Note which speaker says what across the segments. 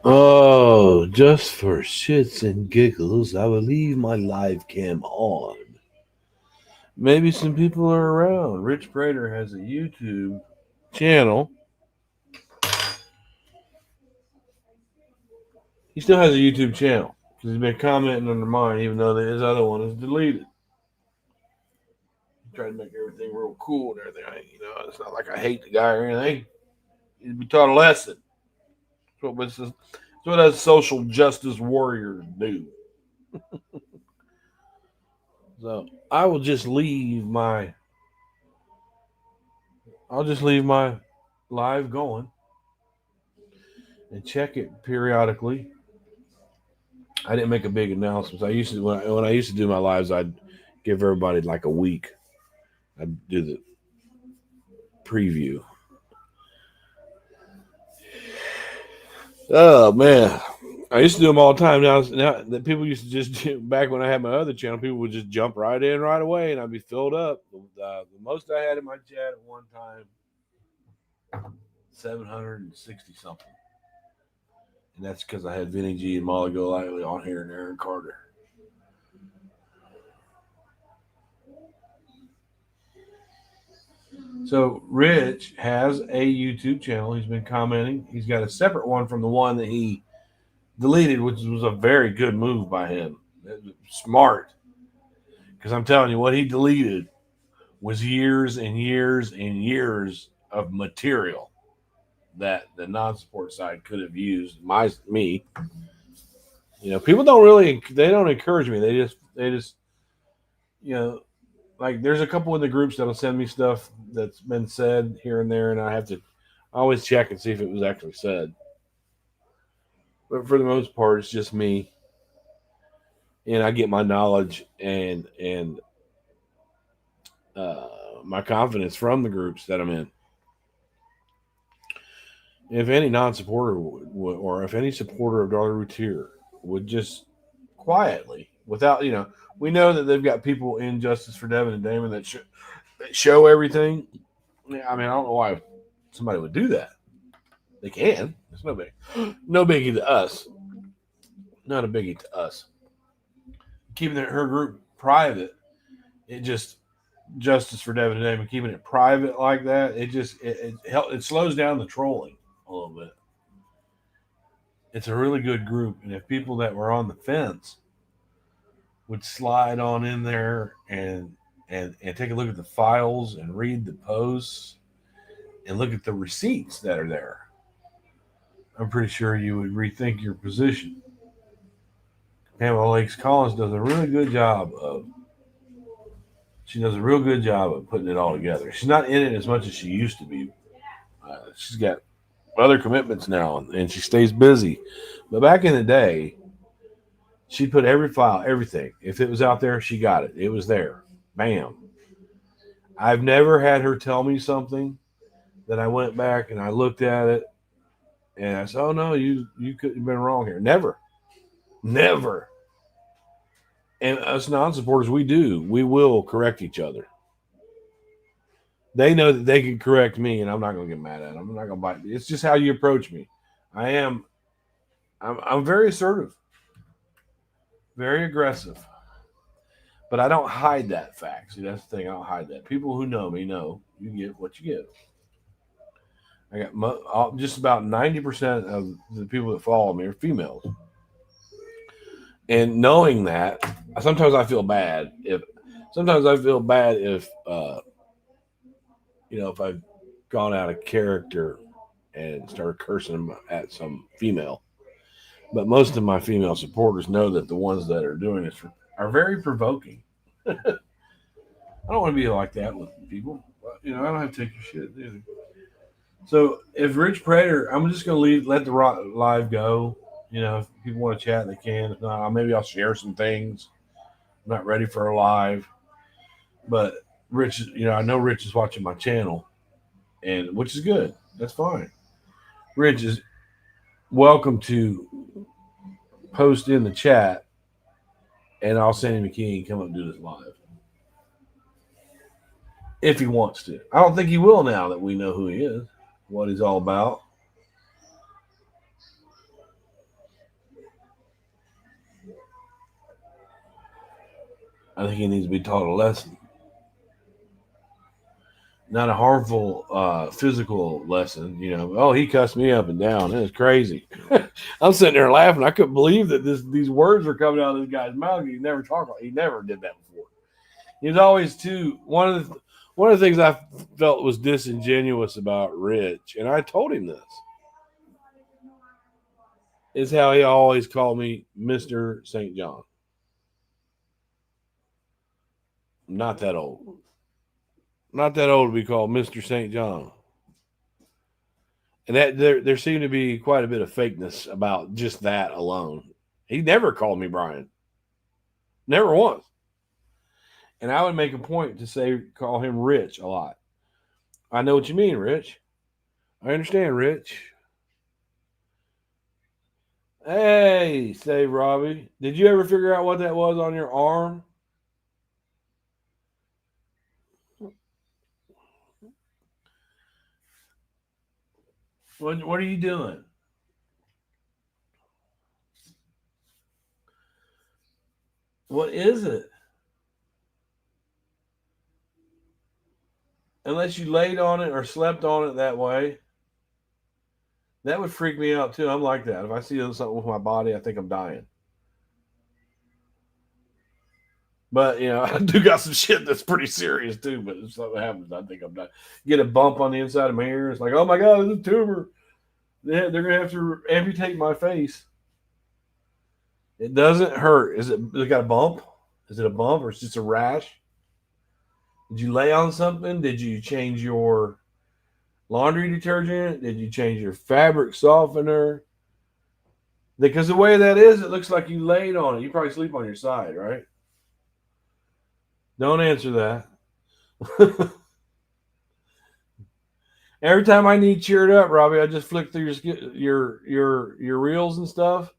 Speaker 1: Oh, just for shits and giggles, I will leave my live cam on. Maybe some people are around. Rich Prater has a YouTube channel. He still has a YouTube channel because he's been commenting under mine, even though his other one is deleted. He tried to make everything real cool and everything. It's not like I hate the guy or anything. He'd be taught a lesson. That's what us social justice warriors do. So I will just leave my I'll just leave my live going and check it periodically. I didn't make a big announcement. I used to when I used to do my lives, I'd give everybody like a week. I'd do the preview. Oh man, I used to do them all the time. Now that people used to just do, back when I had my other channel, people would just jump right in right away, and I'd be filled up. The most I had in my chat at one time, 760 something, and that's because I had Vinny G and Molly Golightly on here and Aaron Carter. So Rich has a YouTube channel. He's been commenting. He's got a separate one from the one that he deleted, which was a very good move by him. Smart, because I'm telling you, what he deleted was years and years and years of material that the non-support side could have used. Me, people don't encourage me. They just like there's a couple in the groups that'll send me stuff that's been said here and there, and I always check and see if it was actually said. But for the most part, it's just me, and I get my knowledge and uh, my confidence from the groups that I'm in. If any non-supporter or if any supporter of Dollar Routier would just quietly, without we know that they've got people in Justice for Devin and Damon that show everything. I mean, I don't know why somebody would do that. They can. It's no big, no biggie to us. Not a biggie to us. Keeping her group private, it just Justice for Devin and Damon keeping it private like that. It slows down the trolling a little bit. It's a really good group, and if people that were on the fence would slide on in there and take a look at the files and read the posts and look at the receipts that are there, I'm pretty sure you would rethink your position. Pamela Lakes Collins does a really good job of. She does a real good job of putting it all together. She's not in it as much as she used to be. She's got other commitments now, and she stays busy. But back in the day, she put every file, everything. If it was out there, she got it. It was there. Bam. I've never had her tell me something that I went back and I looked at it and I said, "Oh no, you could have been wrong here." Never, never. And us non-supporters, we will correct each other. They know that they can correct me, and I'm not going to get mad at them. I'm not going to bite. It's just how you approach me. I am. I'm very assertive, very aggressive, but I don't hide that fact. See, that's the thing. I don't hide that. People who know me know you get what you get. I got just about 90% of the people that follow me are females, and knowing that, sometimes I feel bad if if I've gone out of character and started cursing at some female. But most of my female supporters know that the ones that are doing this are very provoking. I don't want to be like that with people. I don't have to take your shit either. So if Rich Prater, I'm just going to let the live go. If people want to chat, they can. If not, maybe I'll share some things. I'm not ready for a live, but Rich, I know Rich is watching my channel, and which is good. That's fine. Rich is welcome to post in the chat, and I'll send him a key and come up and do this live if he wants to. I don't think he will now that we know who he is, what he's all about. I think he needs to be taught a lesson, not a harmful physical lesson. You know, oh, he cussed me up and down. It was crazy. I'm sitting there laughing. I couldn't believe that these words were coming out of this guy's mouth. He never talked. He never did that before. He was always too one of the things I felt was disingenuous about Rich, and I told him this, is how he always called me Mr. St. John. I'm not that old. Not that old to be called Mr. St. John. And that there seemed to be quite a bit of fakeness about just that alone. He never called me Brian. Never once. And I would make a point to say call him Rich a lot. I know what you mean, Rich. I understand, Rich. Hey, say Robbie. Did you ever figure out what that was on your arm? What are you doing? What is it? Unless you laid on it or slept on it that way, that would freak me out too. I'm like that. If I see something with my body, I think I'm dying. But you know, I do got some shit that's pretty serious too. But if something happens, I think I'm dying. Get a bump on the inside of my ear. It's like, oh my god, it's a tumor. They're gonna have to amputate my face. It doesn't hurt. Is it? It got a bump? Is it a bump or it's just a rash? Did you lay on something? Did you change your laundry detergent? Did you change your fabric softener? Because the way that is, it looks like you laid on it. You probably sleep on your side, right? Don't answer that. Every time I need cheered up, Robbie, I just flick through your reels and stuff,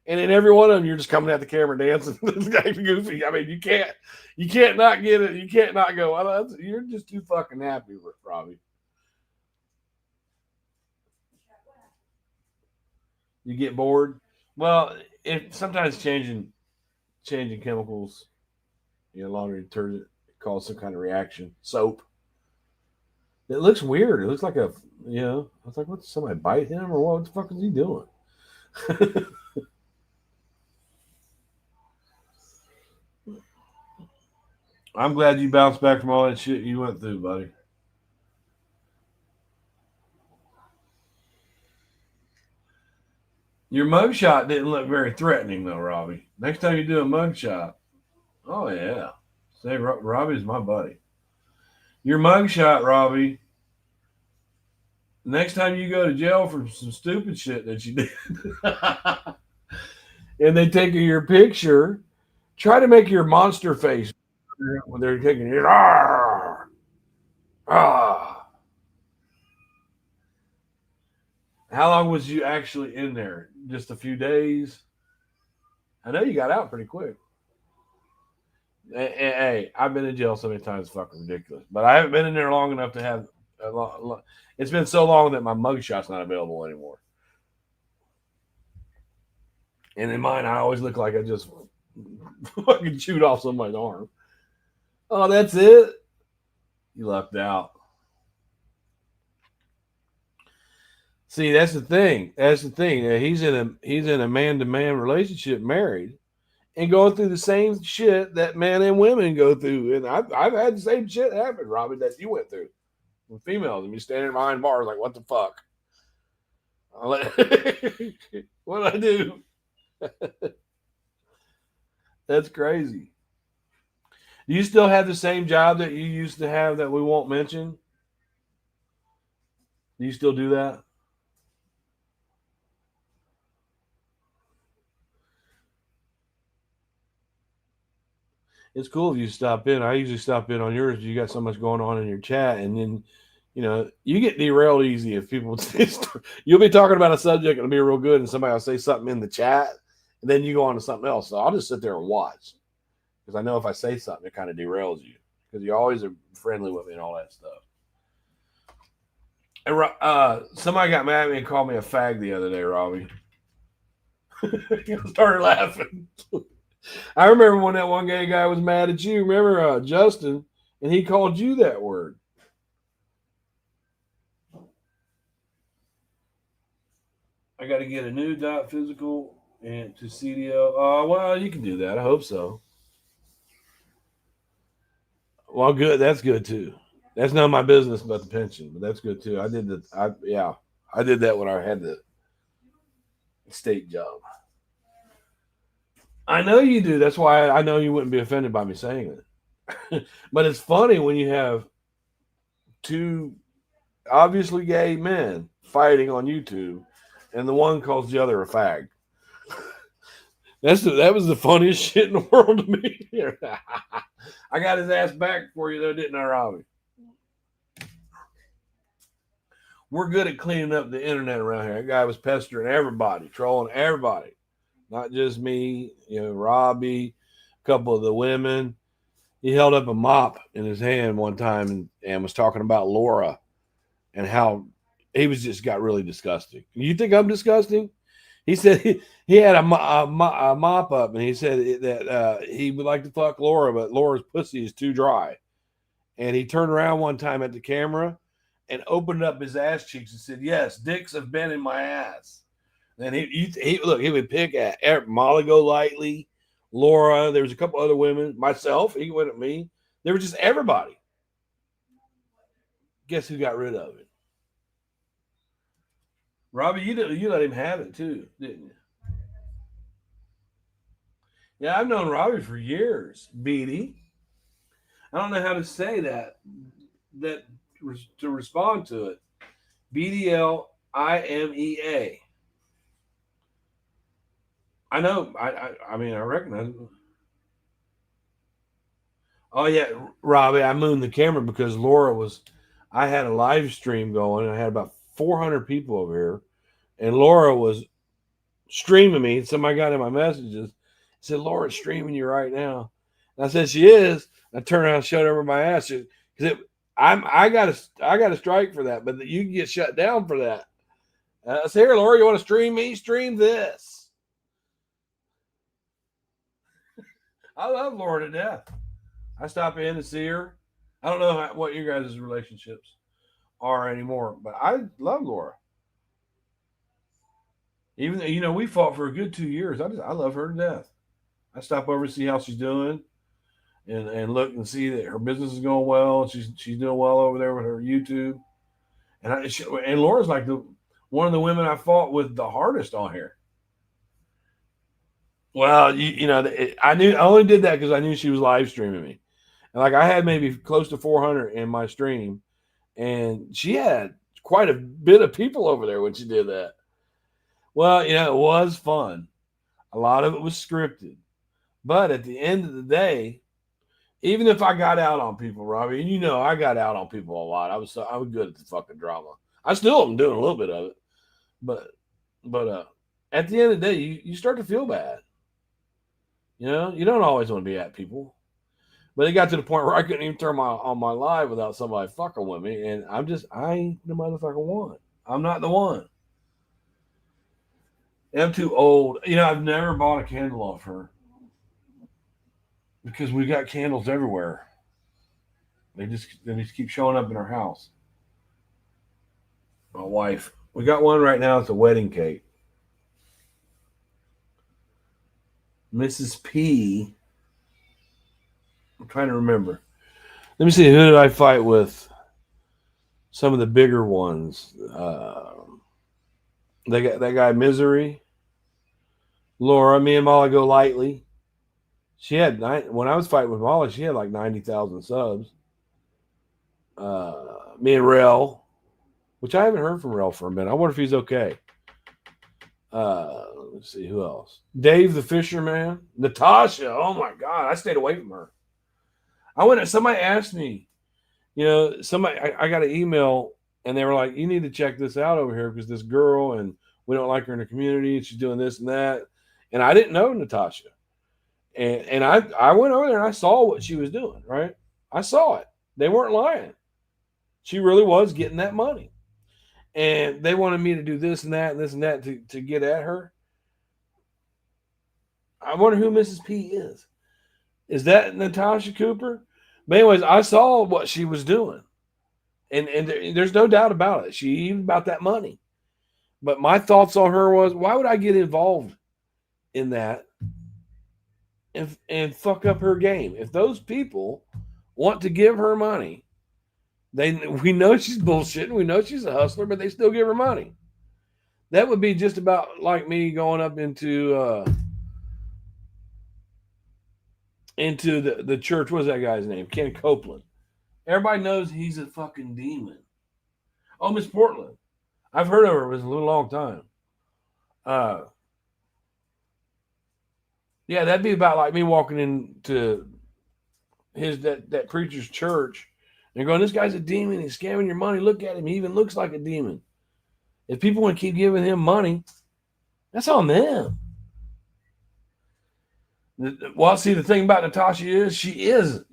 Speaker 1: and in every one of them, you're just coming at the camera dancing. This guy's goofy. I mean, you can't not get it. You can't not go. Oh, you're just too fucking happy, Robbie. You get bored. Well, if sometimes changing chemicals, you know, laundry detergent cause some kind of reaction. Soap. It looks weird. It looks like a, you know, I was like, what, somebody bite him or what the fuck is he doing? I'm glad you bounced back from all that shit you went through, buddy. Your mugshot didn't look very threatening, though, Robbie. Next time you do a mugshot, oh, yeah. Say, Robbie's my buddy. Your mugshot, Robbie, next time you go to jail for some stupid shit that you did, and they take your picture, try to make your monster face when they're taking it. Ah, ah. How long was you actually in there? Just a few days? I know you got out pretty quick. Hey, I've been in jail so many times, it's fucking ridiculous. But I haven't been in there long enough to have it's been so long that my mugshot's not available anymore. And in mine, I always look like I just fucking chewed off somebody's arm. Oh, that's it? You lucked out. See, that's the thing. That's the thing. He's in a man to man relationship, married, and going through the same shit that men and women go through. And I've had the same shit happen, Robbie, that you went through with females. And you standing behind bars like, what the fuck? What I do? That's crazy. Do you still have the same job that you used to have that we won't mention? Do you still do that? It's cool if you stop in. I usually stop in on yours. You got so much going on in your chat, and then you know you get derailed easy if people. You'll be talking about a subject and it'll be real good, and somebody will say something in the chat, and then you go on to something else. So I'll just sit there and watch because I know if I say something, it kind of derails you because you always are friendly with me and all that stuff. And somebody got mad at me and called me a fag the other day, Robbie. Started laughing. I remember when that one gay guy was mad at you. Remember Justin, and he called you that word. I got to get a new dot physical and to CDL. Well, you can do that. I hope so. Well, good. That's good too. That's none of my business about the pension, but that's good too. I did the. I did that when I had the state job. I know you do. That's why I know you wouldn't be offended by me saying it. But it's funny when you have two obviously gay men fighting on YouTube, and the one calls the other a fag. That was the funniest shit in the world to me. I got his ass back for you though, didn't I, Robbie? We're good at cleaning up the internet around here. That guy was pestering everybody, trolling everybody, not just me. Robbie, a couple of the women. He held up a mop in his hand one time and was talking about Laura and how he was just got really disgusting. You think I'm disgusting? He said he had a mop up, and he said that he would like to fuck Laura, but Laura's pussy is too dry. And he turned around one time at the camera and opened up his ass cheeks and said, "Yes, dicks have been in my ass." And he look, he would pick at Molly Golightly, Laura. There was a couple other women, myself. He went at me. There was just everybody. Guess who got rid of it? Robbie, you let him have it too, didn't you? Yeah, I've known Robbie for years. Beatty. I don't know how to say that to respond to it. BDLIMEA. I know. I mean, I recognize it. Oh yeah, Robbie, I moved the camera because Laura was. I had a live stream going, and I had about 400 people over here, and Laura was streaming me. Somebody got in my messages, said Laura's streaming you right now. And I said she is. I turned around and showed her my ass because I got a strike for that, but you can get shut down for that. I said, "Here, Laura, you want to stream me? Stream this." I love Laura to death. I stop in to see her. I don't know what your guys' relationships are anymore, but I love Laura. Even though, we fought for a good 2 years. I love her to death. I stop over to see how she's doing, and look and see that her business is going well. She's doing well over there with her YouTube. And Laura's like one of the women I fought with the hardest on here. Well, I only did that because I knew she was live streaming me, and like I had maybe close to 400 in my stream, and she had quite a bit of people over there when she did that. Well, it was fun. A lot of it was scripted, but at the end of the day, even if I got out on people, Robbie, and I got out on people a lot. I was good at the fucking drama. I still am doing a little bit of it, but at the end of the day, you start to feel bad. You don't always want to be at people. But it got to the point where I couldn't even turn on my live without somebody fucking with me, and I ain't the motherfucking one. I'm not the one. I'm too old. I've never bought a candle off her because we got candles everywhere. They just keep showing up in our house. My wife. We got one right now. It's a wedding cake. Mrs. P. I'm trying to remember. Let me see. Who did I fight with? Some of the bigger ones. They got that guy Misery. Laura. Me and Molly go lightly. She had when I was fighting with Molly. She had like 90,000 subs. Me and Rel, which I haven't heard from Rel for a minute. I wonder if he's okay. Let's see who else. Dave the Fisherman, Natasha. Oh my God, I stayed away from her. I went. Somebody asked me, I got an email and they were like, "You need to check this out over here because this girl and we don't like her in the community. And she's doing this and that." And I didn't know Natasha, and I went over there and I saw what she was doing. Right, I saw it. They weren't lying. She really was getting that money. And they wanted me to do this and that and this and that to get at her. I wonder who Mrs. P is. Is that Natasha Cooper? But anyways, I saw what she was doing, and there's no doubt about it. She even about that money. But my thoughts on her was, why would I get involved in that and fuck up her game? If those people want to give her money, we know she's bullshitting. We know she's a hustler, but they still give her money. That would be just about like me going up into the church. What's that guy's name? Ken Copeland. Everybody knows he's a fucking demon. Oh, Miss Portland. I've heard of her. It was a little long time. Yeah, that'd be about like me walking into that preacher's church and going, "This guy's a demon. He's scamming your money. Look at him. He even looks like a demon." If people want to keep giving him money, that's on them. Well, see, the thing about Natasha is she is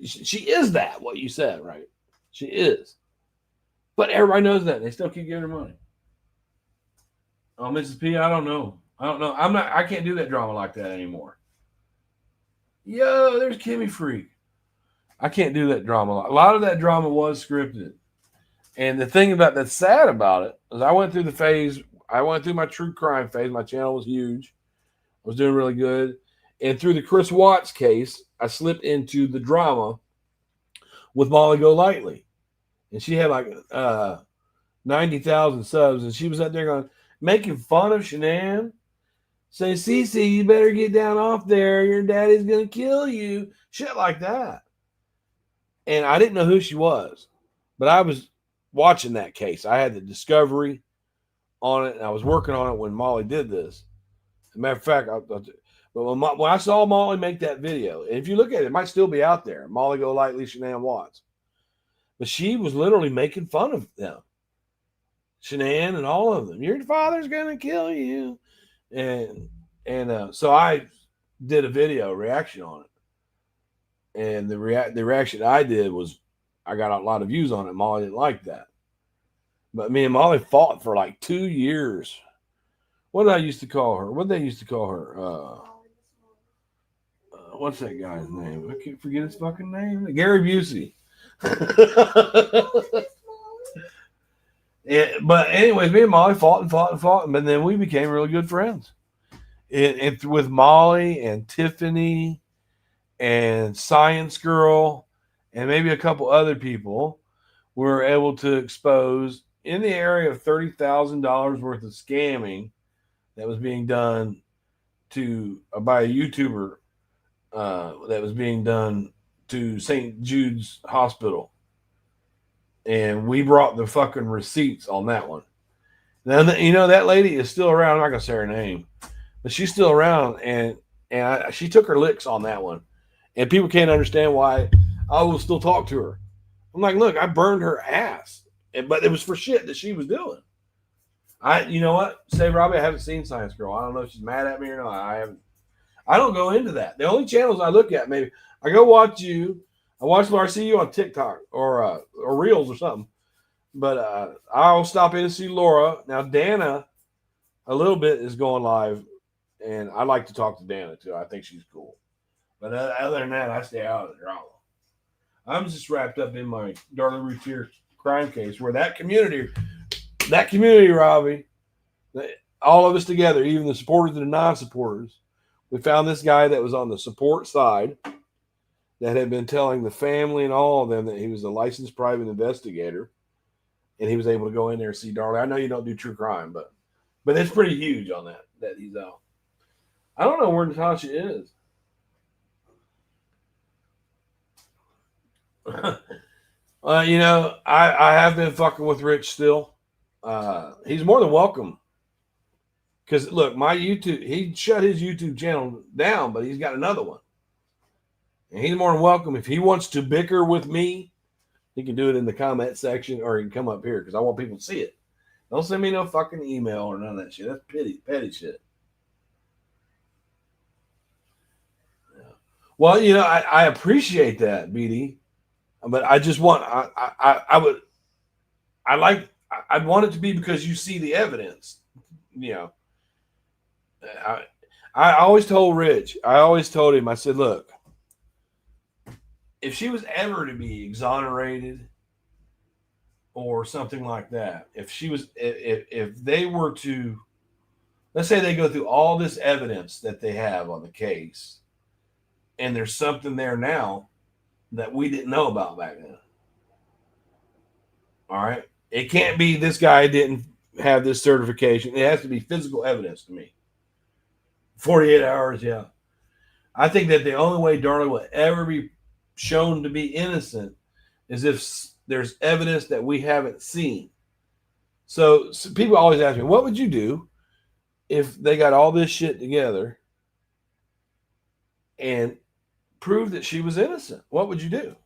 Speaker 1: that what you said, right? She is, but everybody knows that. They still keep giving her money. Oh, Mrs. P, I don't know. I can't do that drama like that anymore. Yo, there's Kimmy Freak. I can't do that drama. A lot of that drama was scripted. And the thing that's sad about it is I went through the phase. I went through my true crime phase. My channel was huge. I was doing really good. And through the Chris Watts case, I slipped into the drama with Molly Golightly. And she had like 90,000 subs. And she was out there going, making fun of Shanann. Saying, Cece, you better get down off there. Your daddy's going to kill you. Shit like that. And I didn't know who she was. But I was watching that case. I had the discovery on it. And I was working on it when Molly did this. As a matter of fact, but when I saw Molly make that video, and if you look at it, it might still be out there. Molly Golightly, Shanann Watts. But she was literally making fun of them. Shanann and all of them. Your father's going to kill you. And so I did a video reaction on it, and the reaction I did was I got a lot of views on it. Molly didn't like that, but me and Molly fought for like 2 years. What did I used to call her? What did they used to call her? What's that guy's name? I can't forget his fucking name. Gary Busey. But anyways, me and Molly fought, but then we became really good friends. And with Molly and Tiffany and Science Girl and maybe a couple other people, we were able to expose in the area of $30,000 worth of scamming that was being done by a YouTuber that was being done to St. Jude's Hospital. And we brought the fucking receipts on that one. Now, that lady is still around. I'm not going to say her name, but she's still around. And she took her licks on that one. And people can't understand why I will still talk to her. I'm like, look, I burned her ass. But it was for shit that she was doing. You know what? Say, Robbie, I haven't seen Science Girl. I don't know if she's mad at me or not. I don't go into that. The only channels I look at, maybe, I go watch you. I watch Laura, see you on TikTok or Reels or something. But I'll stop in and see Laura. Now, Dana, a little bit, is going live. And I like to talk to Dana, too. I think she's cool. But other than that, I stay out of the drama. I'm just wrapped up in my Darla Routier crime case where that community, Robbie, all of us together, even the supporters and the non-supporters, we found this guy that was on the support side that had been telling the family and all of them that he was a licensed private investigator, and he was able to go in there and see Darla. I know you don't do true crime, but it's pretty huge on that he's out. I don't know where Natasha is. I have been fucking with Rich still. He's more than welcome. Because, look, my YouTube, he shut his YouTube channel down, but he's got another one. And he's more than welcome. If he wants to bicker with me, he can do it in the comment section, or he can come up here because I want people to see it. Don't send me no fucking email or none of that shit. That's petty shit. Yeah. Well, I appreciate that, BD. But I just want, I'd want it to be because you see the evidence. I always told Rich, I always told him, I said, look, if she was ever to be exonerated or something like that, if they were to, let's say they go through all this evidence that they have on the case, and there's something there now that we didn't know about back then. All right. It can't be this guy didn't have this certification. It has to be physical evidence to me. 48 hours, yeah. I think that the only way Darla will ever be shown to be innocent is if there's evidence that we haven't seen. So people always ask me, what would you do if they got all this shit together and proved that she was innocent? What would you do?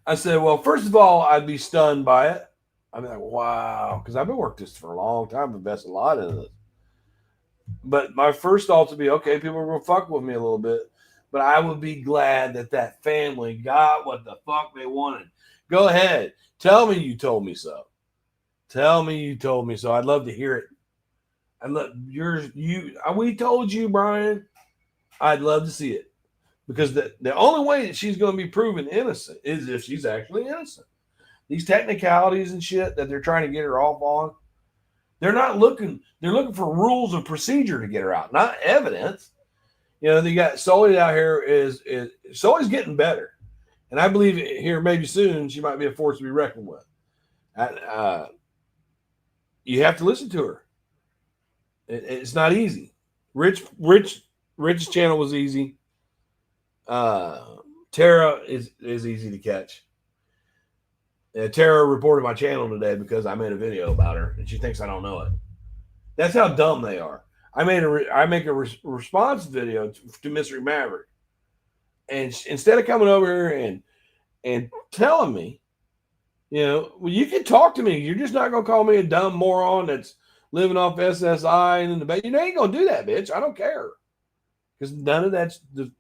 Speaker 1: I said, well, first of all, I'd be stunned by it. I'd be like, wow, because I've been working this for a long time, invested a lot in it. But my first thoughts would be, okay, people are going to fuck with me a little bit, but I would be glad that that family got what the fuck they wanted. Go ahead. Tell me you told me so. Tell me you told me so. I'd love to hear it. I love yours. We told you, Brian. I'd love to see it because the only way that she's going to be proven innocent is if she's actually innocent. These technicalities and shit that they're trying to get her off on, they're not looking. They're looking for rules of procedure to get her out, not evidence. You know, they got Sully out here is Sully's getting better, and I believe here maybe soon she might be a force to be reckoned with. You have to listen to her. It's not easy. Rich's channel was easy. Tara is easy to catch. Tara reported my channel today because I made a video about her, and she thinks I don't know it. That's how dumb they are. I make a response video to Mystery Maverick, and instead of coming over here and telling me, you know, well, you can talk to me. You're just not gonna call me a dumb moron that's living off SSI and in the bed. You ain't gonna do that, bitch. I don't care, because none of that's it's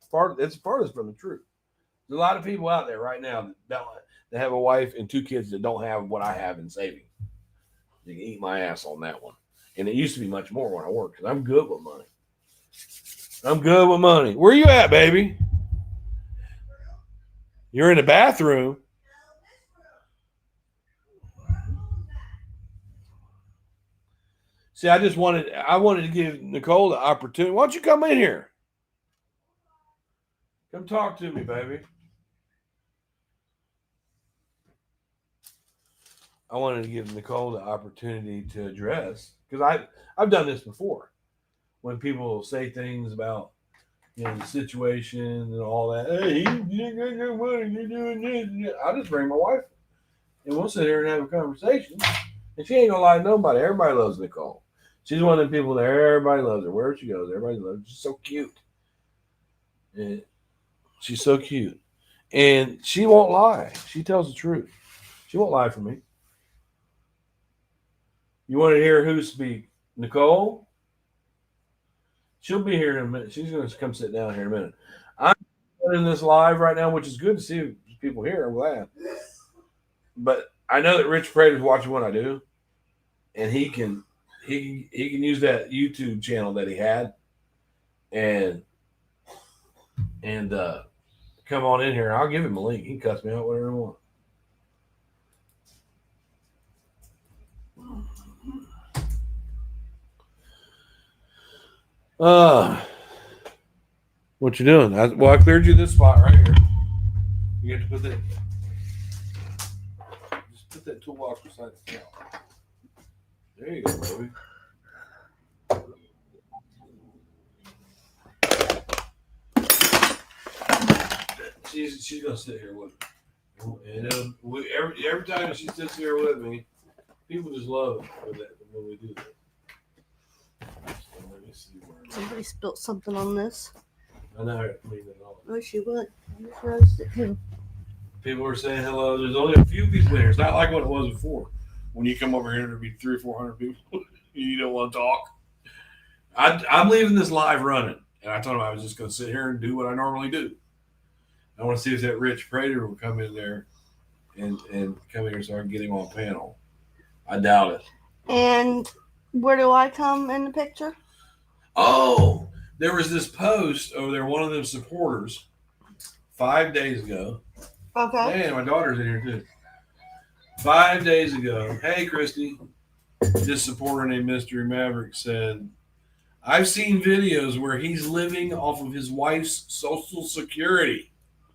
Speaker 1: farthest from the truth. There's a lot of people out there right now that have a wife and 2 kids that don't have what I have in savings. You can eat my ass on that one. And it used to be much more when I worked because I'm good with money. I'm good with money. Where you at, baby? You're in the bathroom. See, I wanted to give Nicole the opportunity. Why don't you come in here? Come talk to me, baby. I wanted to give Nicole the opportunity to address, because I've done this before when people say things about, you know, the situation and all that. Hey, you got no money, you're doing this. I'll just bring my wife and we'll sit here and have a conversation. And she ain't gonna lie to nobody. Everybody loves Nicole. She's one of the people that everybody loves her. Wherever she goes, everybody loves her. She's so cute. And she's so cute. And she won't lie. She tells the truth. She won't lie for me. You want to hear who speak? Nicole? She'll be here in a minute. She's going to come sit down here in a minute. I'm in this live right now, which is good to see people here. I'm glad. But I know that Rich Prater's watching what I do, and he can use that YouTube channel that he had and come on in here. I'll give him a link. He can cuss me out whatever he wants. What you doing? I cleared you this spot right here. You have to put that. Just put that toolbox beside the couch. There you go, baby. She's gonna sit here with me, and every time she sits here with me, people just love it when we do that. Let me see where.
Speaker 2: Somebody spilt something on this.
Speaker 1: I know how to clean it all.
Speaker 2: Oh, she would. I just noticed it too.
Speaker 1: People are saying hello. There's only a few people here. It's not like what it was before. When you come over here, there'll be 300 or 400 people. You don't want to talk. I'm leaving this live running, and I told him I was just going to sit here and do what I normally do. I want to see if that Rich Prater will come in there and come here so I can get him on panel. I doubt it.
Speaker 2: And where do I come in the picture?
Speaker 1: Oh, there was this post over there. One of them supporters 5 days ago.
Speaker 2: Okay.
Speaker 1: Hey, my daughter's in here too. 5 days ago. Hey, Christy. This supporter named Mystery Maverick said, I've seen videos where he's living off of his wife's social security.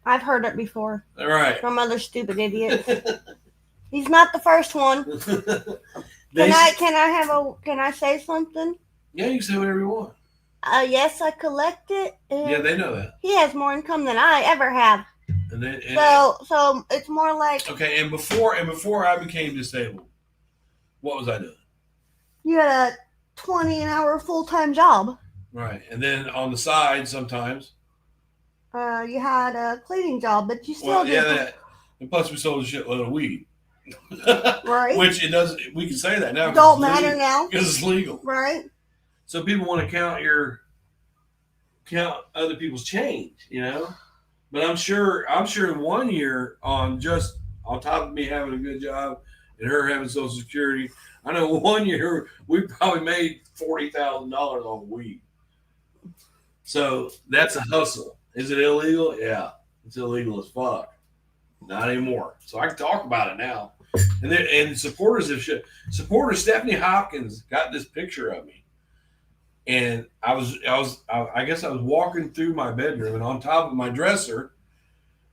Speaker 2: I've heard it before.
Speaker 1: All right.
Speaker 2: From other stupid idiots. He's not the first one. Can I say something?
Speaker 1: Yeah, you can say whatever you want.
Speaker 2: Yes, I collect it.
Speaker 1: Yeah, they know that.
Speaker 2: He has more income than I ever have. So it's more like
Speaker 1: okay. And before I became disabled, what was I doing?
Speaker 2: You had a 20 an hour full-time job.
Speaker 1: Right, and then on the side sometimes.
Speaker 2: You had a cleaning job, but you still did.
Speaker 1: Yeah, and plus we sold a shitload of weed.
Speaker 2: Right.
Speaker 1: Which it doesn't. We can say that now.
Speaker 2: Don't matter now
Speaker 1: because it's legal.
Speaker 2: Right.
Speaker 1: So people want to count other people's change, you know. But I'm sure in 1 year on top of me having a good job and her having Social Security, I know 1 year we probably made $40,000 on weed. So that's a hustle. Is it illegal? Yeah, it's illegal as fuck. Not anymore. So I can talk about it now. And supporters of shit. Supporter Stephanie Hopkins got this picture of me, and I guess I was walking through my bedroom, and on top of my dresser,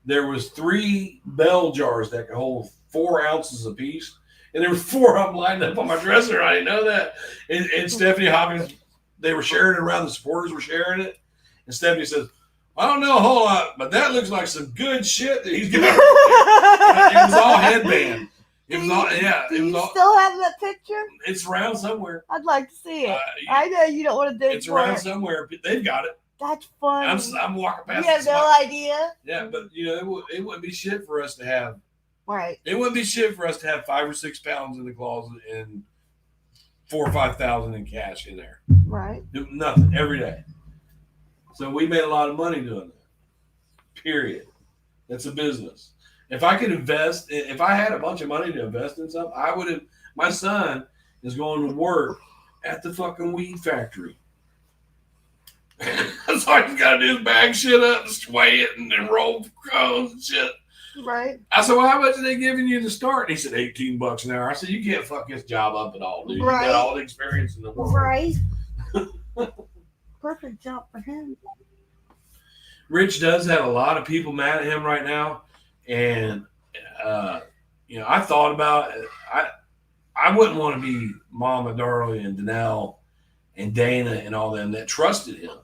Speaker 1: there was 3 bell jars that could hold 4 ounces apiece, and there were 4 of them lined up on my dresser. I didn't know that. And Stephanie Hopkins, they were sharing it around. The supporters were sharing it, and Stephanie says, I don't know a whole lot, but that looks like some good shit that he's got. It was all headband. It was all, yeah.
Speaker 2: Do you still have that picture?
Speaker 1: It's around somewhere.
Speaker 2: I'd like to see it. I know you don't want to dig
Speaker 1: it's around somewhere. They've got it.
Speaker 2: That's funny.
Speaker 1: I'm walking past.
Speaker 2: You have no idea.
Speaker 1: Yeah, but it wouldn't be shit for us to have.
Speaker 2: Right.
Speaker 1: It wouldn't be shit for us to have 5 or 6 pounds in the closet and 4 or 5 thousand in cash in there.
Speaker 2: Right.
Speaker 1: Nothing every day. So we made a lot of money doing that. Period. That's a business. If I could invest, if I had a bunch of money to invest in something, I would have. My son is going to work at the fucking weed factory. That's all he's got to do is bag shit up, sway it, and then roll cones and shit.
Speaker 2: Right.
Speaker 1: I said, well, how much are they giving you to start? And he said, $18 an hour. I said, you can't fuck this job up at all, dude. Right. You got all the experience in the world.
Speaker 2: Right. Perfect job for him.
Speaker 1: Rich does have a lot of people mad at him right now. And, I thought about it. I wouldn't want to be Mama Darley and Danelle and Dana and all them that trusted him.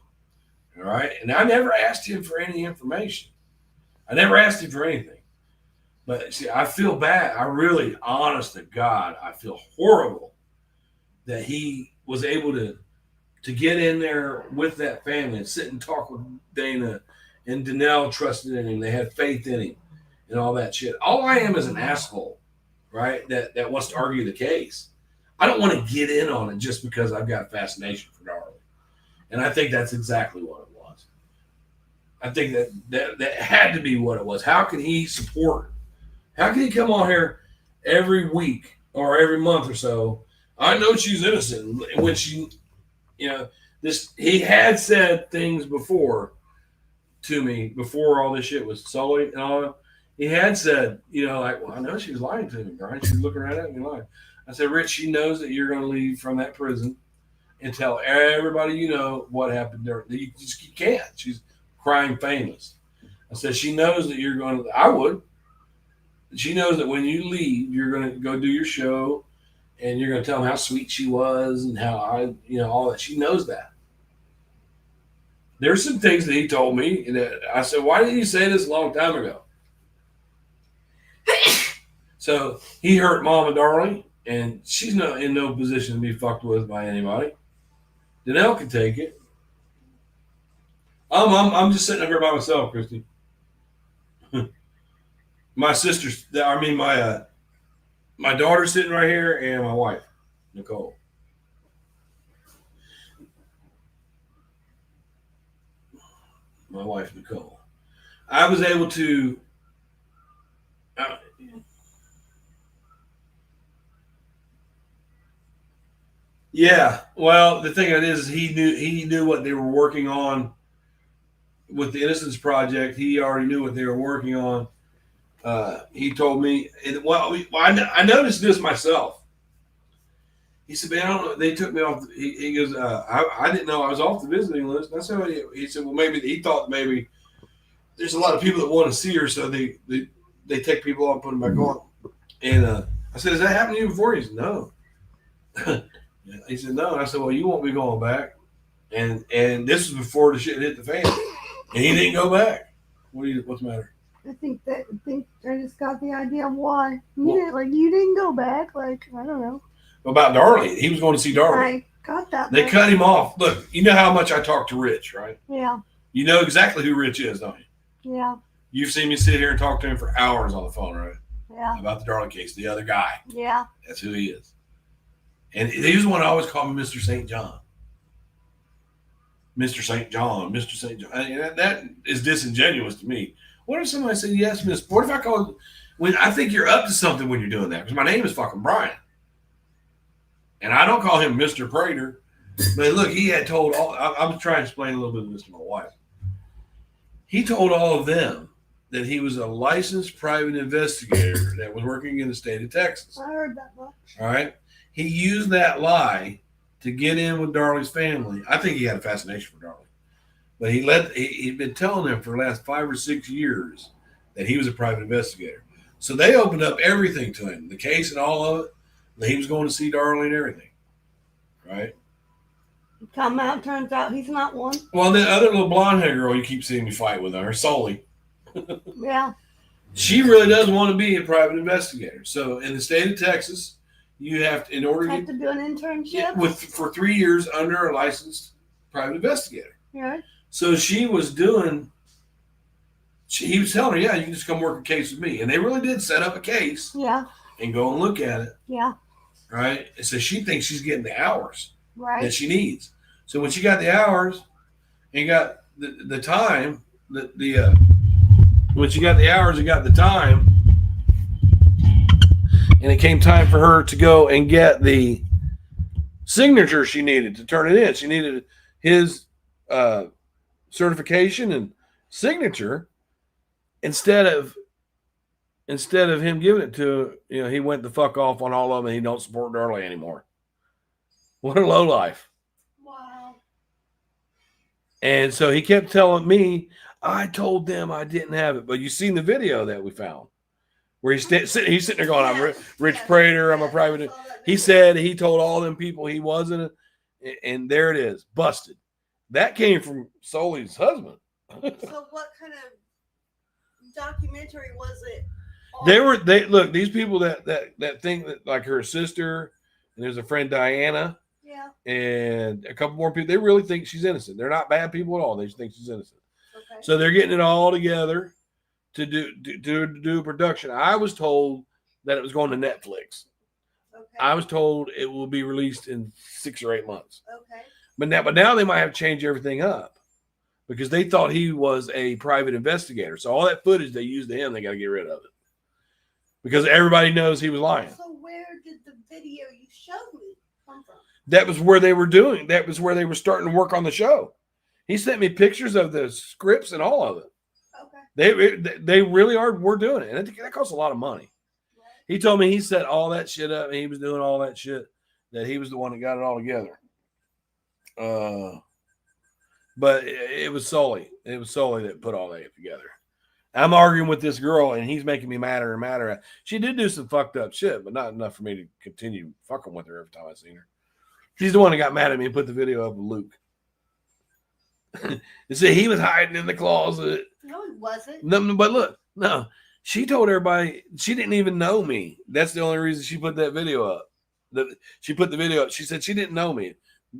Speaker 1: All right. And I never asked him for any information. I never asked him for anything. But see, I feel bad. I really, honest to God, I feel horrible that he was able to get in there with that family and sit and talk with Dana, and Danelle trusted in him. They had faith in him and all that shit. All I am is an asshole, right? That wants to argue the case. I don't want to get in on it just because I've got a fascination for Darley. And I think that's exactly what it was. I think that had to be what it was. How can he support? How can he come on here every week or every month or so? I know she's innocent. When she, he had said things before to me before all this shit was sullied and all. He had said, well, I know she was lying to me, Brian. She was looking right at me lying. I said, Rich, she knows that you're going to leave from that prison and tell everybody what happened there. You can't. She's crime famous. I said, she knows that you're going to. I would. She knows that when you leave, you're going to go do your show, and you're going to tell them how sweet she was and how all that. She knows that. There's some things that he told me that I said, why didn't you say this a long time ago? So he hurt Mama Darley, and she's in no position to be fucked with by anybody. Danelle can take it. I'm just sitting up here by myself, Christy. My sister's, my daughter's sitting right here, and my wife, Nicole. My wife, Nicole. I was able to. Yeah. Well, the thing of it is, he knew what they were working on with the Innocence Project. He already knew what they were working on. He told me, and I noticed this myself. He said, "Man, I don't know. They took me off." He goes, I didn't know I was off the visiting list." And I said, he said, "Well, maybe he thought maybe there's a lot of people that want to see her, so they take people off and put them back on." And I said, "Has that happened to you before?" He said, "No." He said, "No." And I said, "Well, you won't be going back." And this was before the shit hit the fan, and he didn't go back. What's the matter?
Speaker 2: I think I just got the idea of why. You didn't go back. Like, I don't know.
Speaker 1: About Darlene, he was going to see Darlene.
Speaker 2: I got that.
Speaker 1: They cut him off. Look, you know how much I talk to Rich, right?
Speaker 2: Yeah.
Speaker 1: You know exactly who Rich is, don't you?
Speaker 2: Yeah.
Speaker 1: You've seen me sit here and talk to him for hours on the phone, right?
Speaker 2: Yeah.
Speaker 1: About the Darlene case, the other guy.
Speaker 2: Yeah.
Speaker 1: That's who he is. And he was the one I always called me Mr. St. John. Mr. St. John, Mr. St. John. That is disingenuous to me. What if somebody said, "Yes, Miss"? What if I called when I think you're up to something when you're doing that? Because my name is fucking Brian. And I don't call him Mr. Prater. But look, he had told all, I'm trying to explain a little bit of this to my wife. He told all of them that he was a licensed private investigator that was working in the state of Texas.
Speaker 2: I heard that much.
Speaker 1: All right. He used that lie to get in with Darley's family. I think he had a fascination for Darley. But he'd been telling them for the last 5 or 6 years that he was a private investigator. So they opened up everything to him, the case and all of it. That he was going to see Darley and everything. Right?
Speaker 2: Come out, turns out he's not one.
Speaker 1: Well, the other little blonde haired girl you keep seeing me fight with her, Sully.
Speaker 2: Yeah.
Speaker 1: She really does want to be a private investigator. So in the state of Texas, you have to, in order
Speaker 2: to do an internship
Speaker 1: for 3 years under a licensed private investigator.
Speaker 2: Yeah.
Speaker 1: So she was doing. He was telling her, "Yeah, you can just come work a case with me," and they really did set up a case.
Speaker 2: Yeah.
Speaker 1: And go and look at it.
Speaker 2: Yeah.
Speaker 1: Right. And so she thinks she's getting the hours.
Speaker 2: Right.
Speaker 1: That she needs. So when she got the hours and got the time, when she got the hours and got the time, and it came time for her to go and get the signature she needed to turn it in. She needed his certification and signature instead of him giving it to, he went the fuck off on all of them and he don't support Darley anymore. What a lowlife.
Speaker 2: Wow.
Speaker 1: And so he kept telling me, "I told them I didn't have it." But you seen the video that we found where he's sitting there going, "I'm Rich Prater, I'm a private." He said he told all them people he wasn't, and there it is, busted. That came from Sully's husband.
Speaker 2: So what kind of documentary was it?
Speaker 1: Look, these people that think that, like her sister, and there's a friend Diana.
Speaker 2: Yeah.
Speaker 1: And a couple more people, they really think she's innocent. They're not bad people at all. They just think she's innocent.
Speaker 2: Okay.
Speaker 1: So they're getting it all together to do a production. I was told that it was going to Netflix.
Speaker 2: Okay.
Speaker 1: I was told it will be released in 6 or 8 months.
Speaker 2: Okay.
Speaker 1: But now they might have to change everything up because they thought he was a private investigator. So all that footage they used to him, they got to get rid of it because everybody knows he was lying.
Speaker 2: So where did the video you showed me come from?
Speaker 1: That was where they were doing. That was where they were starting to work on the show. He sent me pictures of the scripts and all of it. Okay. They really were doing it, and that costs a lot of money. Right. He told me he set all that shit up, and he was doing all that shit. That he was the one that got it all together. But it was Sully. It was Sully that put all that together. I'm arguing with this girl, and he's making me madder and madder. She did do some fucked up shit, but not enough for me to continue fucking with her every time I seen her. She's the one that got mad at me and put the video up with Luke. They said he was hiding in the closet.
Speaker 2: No, he wasn't.
Speaker 1: No, but look, no. She told everybody she didn't even know me. That's the only reason she put that video up. She put the video up. She said she didn't know me.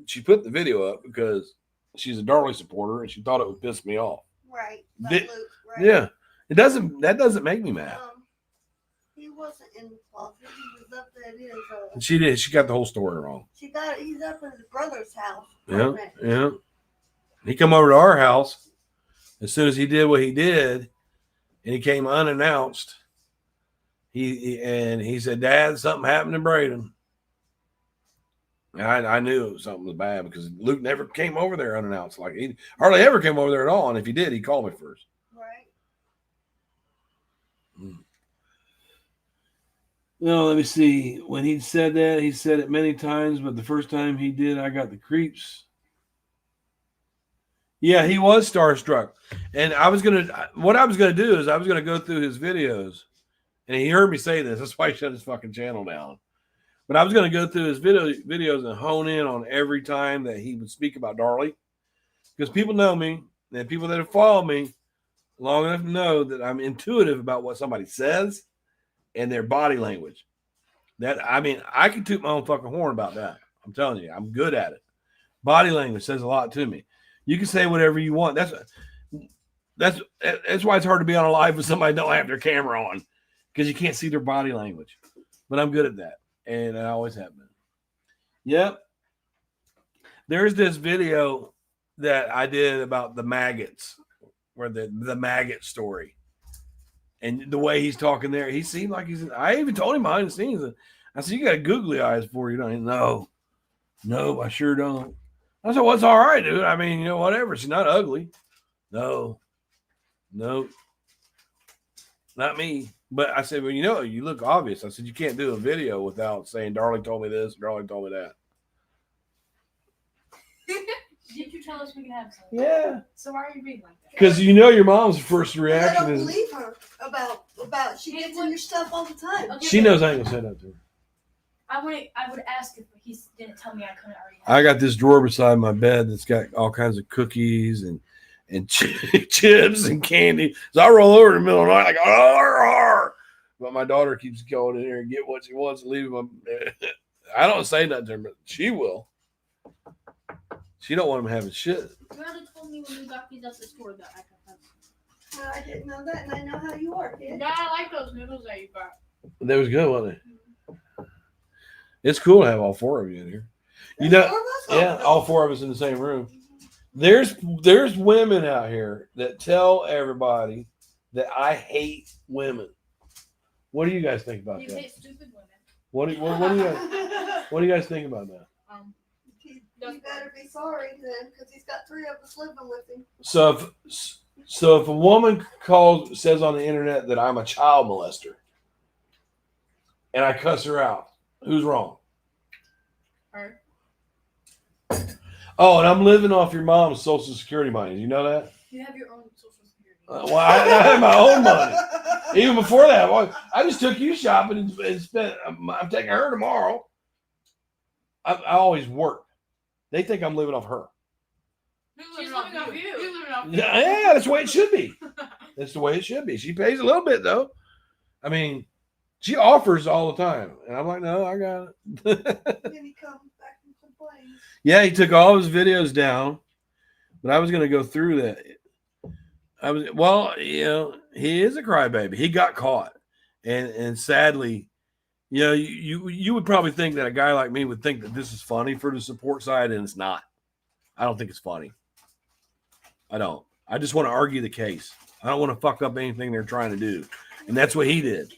Speaker 1: She put the video up because she's a Darley supporter and she thought it would piss me off.
Speaker 2: Right. Luke, right.
Speaker 1: Yeah. That doesn't make me mad.
Speaker 2: He wasn't in the closet. He was up at his.
Speaker 1: She did. She got the whole story wrong.
Speaker 2: He's up at his brother's house.
Speaker 1: Yeah. Yeah. He come over to our house as soon as he did what he did, and he came unannounced. He said, "Dad, something happened to Braden." I knew something was bad because Luke never came over there unannounced. Like he hardly ever came over there at all. And if he did, he called me first.
Speaker 2: Right.
Speaker 3: No, let me see. When he said that, he said it many times, but the first time he did, I got the creeps. Yeah, he was starstruck. And what I was gonna do is I was gonna go through his videos, and he heard me say this. That's why he shut his fucking channel down. But I was gonna go through his videos and hone in on every time that he would speak about Darlie, because people know me, and people that have followed me long enough to know that I'm intuitive about what somebody says and their body language. I can toot my own fucking horn about that. I'm telling you, I'm good at it. Body language says a lot to me. You can say whatever you want. That's why it's hard to be on a live with somebody that don't have their camera on, because you can't see their body language. But I'm good at that, and I always have been. Yep. There's this video that I did about the maggots, where the maggot story. And the way he's talking there, he seemed like I even told him behind the scenes. I said, "You got googly eyes for you, don't you?" No, I sure don't. I said, "Well, it's all right, dude. I mean, whatever. She's not ugly." No, not me. But I said, "Well, you look obvious." I said, "You can't do a video without saying, Darling told me this, Darling told me that."
Speaker 4: Did you tell us we could have some?
Speaker 3: Yeah.
Speaker 4: So why are you being like that?
Speaker 3: Because your mom's first reaction
Speaker 2: I don't
Speaker 3: is
Speaker 2: believe her about she gets in your stuff all the time.
Speaker 4: Okay,
Speaker 3: she knows I ain't gonna say that to her.
Speaker 4: I would ask if he didn't tell me I couldn't already.
Speaker 3: I got this drawer beside my bed that's got all kinds of cookies and chips and candy. So I roll over in the middle of the night like, arr. But my daughter keeps going in here and get what she wants and leave them. I don't say nothing to her, but she will. She don't want them having shit.
Speaker 4: You already told me when you got these at the store that I could have some.
Speaker 2: I didn't know that, and I know how you are, kid.
Speaker 4: Yeah, I like those noodles that you got.
Speaker 3: That was good, wasn't it? It's cool to have all four of you in here. All four of us in the same room. There's women out here that tell everybody that I hate women. What do you guys think about that?
Speaker 4: You hate stupid women.
Speaker 3: What do you guys think about that?
Speaker 2: You better be sorry then, because he's got 3 of us living with him.
Speaker 3: So if a woman says on the internet that I'm a child molester, and I cuss her out, who's wrong?
Speaker 4: Her.
Speaker 3: Oh, and I'm living off your mom's Social Security money. You know that?
Speaker 4: You have your own Social Security.
Speaker 3: Well, I have my own money. Even before that, I just took you shopping and spent. I'm taking her tomorrow. I always work. They think I'm living off her.
Speaker 4: She's living off you. You're living off you.
Speaker 3: Yeah, that's the way it should be. That's the way it should be. She pays a little bit though. I mean, she offers all the time, and I'm like, no, I got it.
Speaker 2: Then he comes back and complains.
Speaker 3: Yeah, he took all his videos down, but I was going to go through that. He is a crybaby. He got caught, and sadly, you would probably think that a guy like me would think that this is funny for the support side, and it's not. I don't think it's funny. I don't. I just want to argue the case. I don't want to fuck up anything they're trying to do, and that's what he did.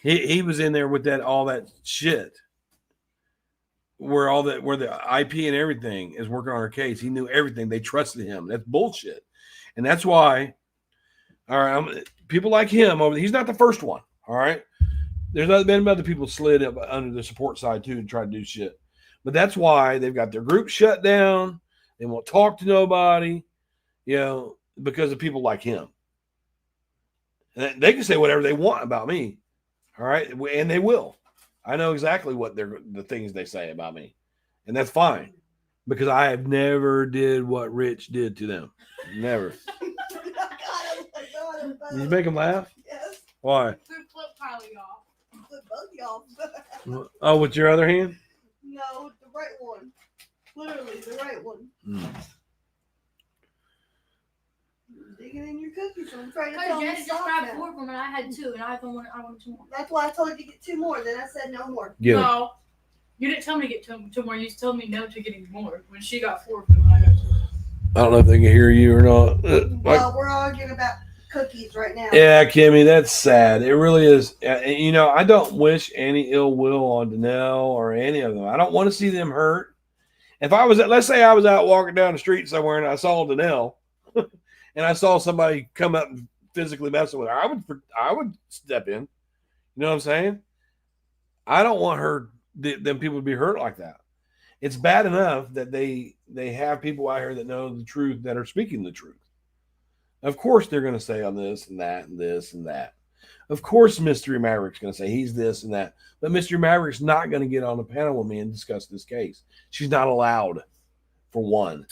Speaker 3: He was in there with all that shit, where the IP and everything is working on her case. He knew everything. They trusted him. That's bullshit, and that's why. All right, people like him he's not the first one. All right. There's been other people slid up under the support side too to try to do shit. But that's why they've got their group shut down. They won't talk to nobody, because of people like him. And they can say whatever they want about me. All right. And they will. I know exactly what the things they say about me. And that's fine. Because I have never did what Rich did to them. Never. You make them laugh?
Speaker 2: Yes.
Speaker 3: Why?
Speaker 4: Flip Kylie off.
Speaker 2: Flip both y'all.
Speaker 3: Oh, with your other hand?
Speaker 2: No, the right one. Literally, the right one. Digging in your cookies. I'm trying to tell
Speaker 4: Because
Speaker 2: him
Speaker 4: Janet
Speaker 2: to
Speaker 4: just
Speaker 2: stop
Speaker 4: grabbed
Speaker 2: now.
Speaker 4: 4 of them and I had 2 and I wanted 2 more.
Speaker 2: That's why I told you to get 2 more. Then I said no more.
Speaker 3: Get it.
Speaker 4: No, you didn't tell me to get 2 more. You told me no to getting more when she got 4 of them and I got 2.
Speaker 3: I don't know if they can hear you or not.
Speaker 2: Well, we're arguing about cookies right now.
Speaker 3: Yeah, Kimmy, that's sad. It really is. You know, I don't wish any ill will on Danelle or any of them. I don't want to see them hurt. If I was, let's say I was out walking down the street somewhere and I saw Danelle and I saw somebody come up and physically messing with her, I would step in. You know what I'm saying? I don't want them people to be hurt like that. It's bad enough that they have people out here that know the truth, that are speaking the truth. Of course, they're going to say on this and that and this and that. Of course, Mystery Maverick's going to say he's this and that. But Mystery Maverick's not going to get on a panel with me and discuss this case. She's not allowed, for one.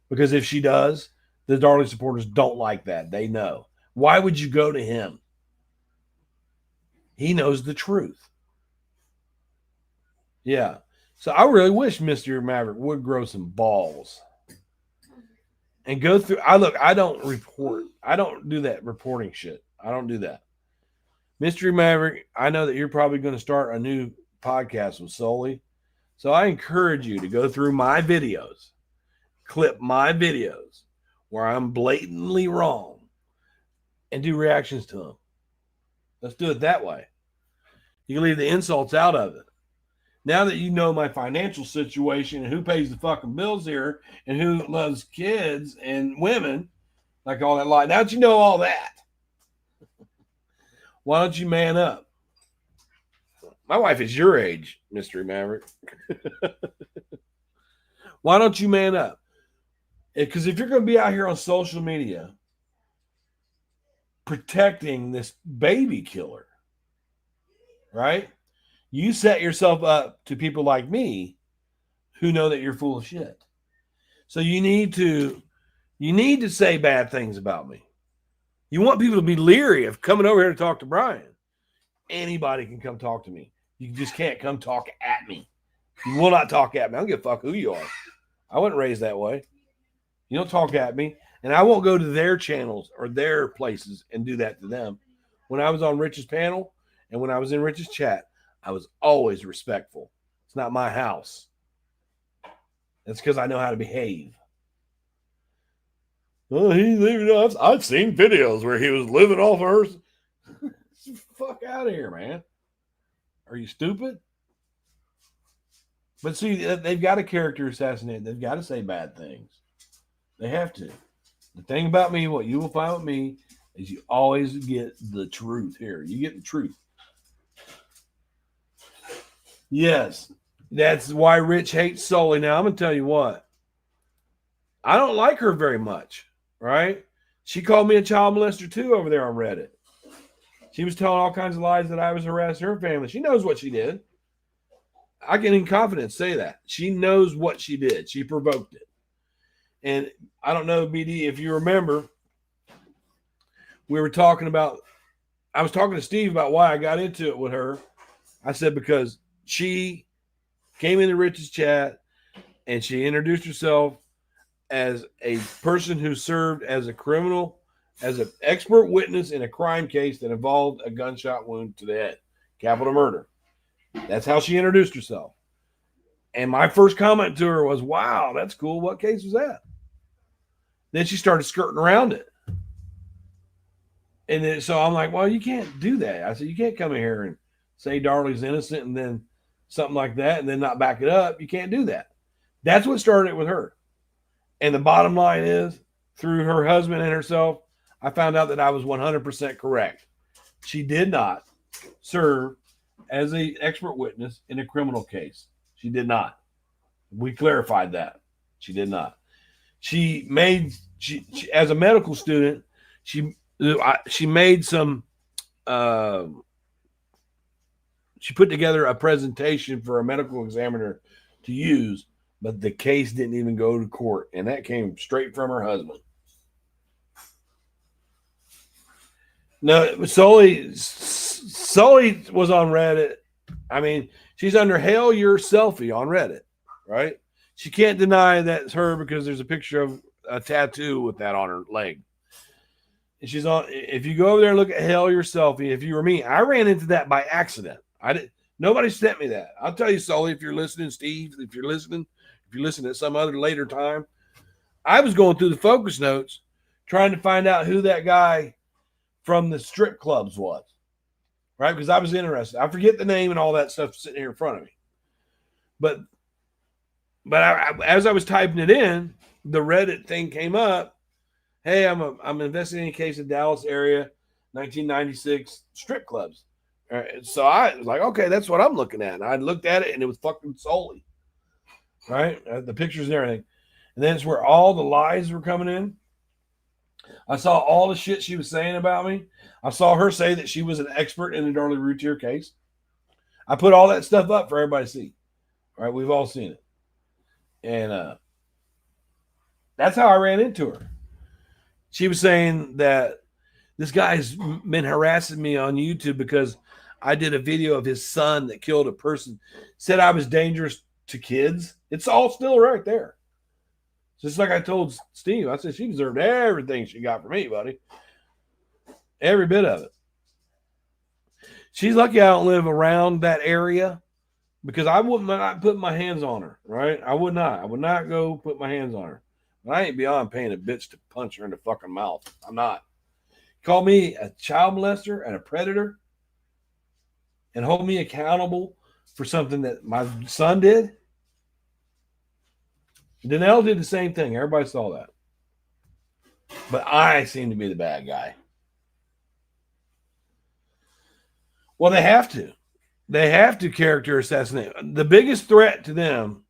Speaker 3: Because if she does, the Darling supporters don't like that. They know. Why would you go to him? He knows the truth. Yeah. So I really wish Mr. Maverick would grow some balls and go through. I don't report. I don't do that reporting shit. I don't do that. Mystery Maverick, I know that you're probably going to start a new podcast with Sully. So I encourage you to go through my videos, clip my videos where I'm blatantly wrong, and do reactions to them. Let's do it that way. You can leave the insults out of it. Now that you know my financial situation and who pays the fucking bills here and who loves kids and women, like all that lie. Now that you know all that, why don't you man up? My wife is your age, Mystery Maverick. Why don't you man up? Because if you're going to be out here on social media protecting this baby killer, right? You set yourself up to people like me who know that you're full of shit. So you need to say bad things about me. You want people to be leery of coming over here to talk to Brian. Anybody can come talk to me. You just can't come talk at me. You will not talk at me. I don't give a fuck who you are. I wasn't raised that way. You don't talk at me. And I won't go to their channels or their places and do that to them. When I was on Rich's panel and when I was in Rich's chat, I was always respectful. It's not my house. That's because I know how to behave. Well, I've seen videos where he was living off hers. Fuck out of here, man. Are you stupid? But see, they've got a character assassinate. They've got to say bad things. They have to. The thing about me, what you will find with me, is you always get the truth here. You get the truth. Yes, that's why Rich hates Sully. Now, I'm going to tell you what. I don't like her very much, right? She called me a child molester too over there on Reddit. She was telling all kinds of lies that I was harassing her family. She knows what she did. I can in confidence say that. She knows what she did. She provoked it. And I don't know, BD, if you remember, I was talking to Steve about why I got into it with her. I said, because she came into Rich's chat and she introduced herself as a person who served as a criminal, as an expert witness in a crime case that involved a gunshot wound to the head, capital murder. That's how she introduced herself. And my first comment to her was, wow, that's cool. What case was that? Then she started skirting around it. And then, so I'm like, well, you can't do that. I said, you can't come in here and say Darley's innocent and then something like that and then not back it up. You can't do that. That's what started it with her. And the bottom line is, through her husband and herself, I found out that I was 100% correct. She did not serve as an expert witness in a criminal case. She did not. We clarified that. She did not. She as a medical student, she made some, she put together a presentation for a medical examiner to use, but the case didn't even go to court, and that came straight from her husband. No, Sully was on Reddit. I mean, she's under Hail Your Selfie on Reddit, right? She can't deny that's her because there's a picture of a tattoo with that on her leg. And she's on. If you go over there and look at Hail Your Selfie, if you were me, I ran into that by accident. Nobody sent me that. I'll tell you, Sully, if you're listening, Steve, if you listen at some other later time, I was going through the focus notes trying to find out who that guy from the strip clubs was, right? Because I was interested. I forget the name and all that stuff sitting here in front of me. But as I was typing it in, the Reddit thing came up. Hey, I'm investigating a case in Dallas area, 1996 strip clubs. So I was like, okay, that's what I'm looking at. And I looked at it, and it was fucking Sully, right? The pictures and everything. And then it's where all the lies were coming in. I saw all the shit she was saying about me. I saw her say that she was an expert in the Darlie Routier case. I put all that stuff up for everybody to see. All right, we've all seen it. And that's how I ran into her. She was saying that this guy's been harassing me on YouTube because I did a video of his son that killed a person, said I was dangerous to kids. It's all still right there. Just like I told Steve, I said she deserved everything she got from me, buddy. Every bit of it. She's lucky I don't live around that area because I would not put my hands on her, right? I would not. I would not go put my hands on her. But I ain't beyond paying a bitch to punch her in the fucking mouth. I'm not. Call me a child molester and a predator and hold me accountable for something that my son did. Danelle did the same thing. Everybody saw that. But I seem to be the bad guy. Well, they have to. They have to character assassinate. The biggest threat to them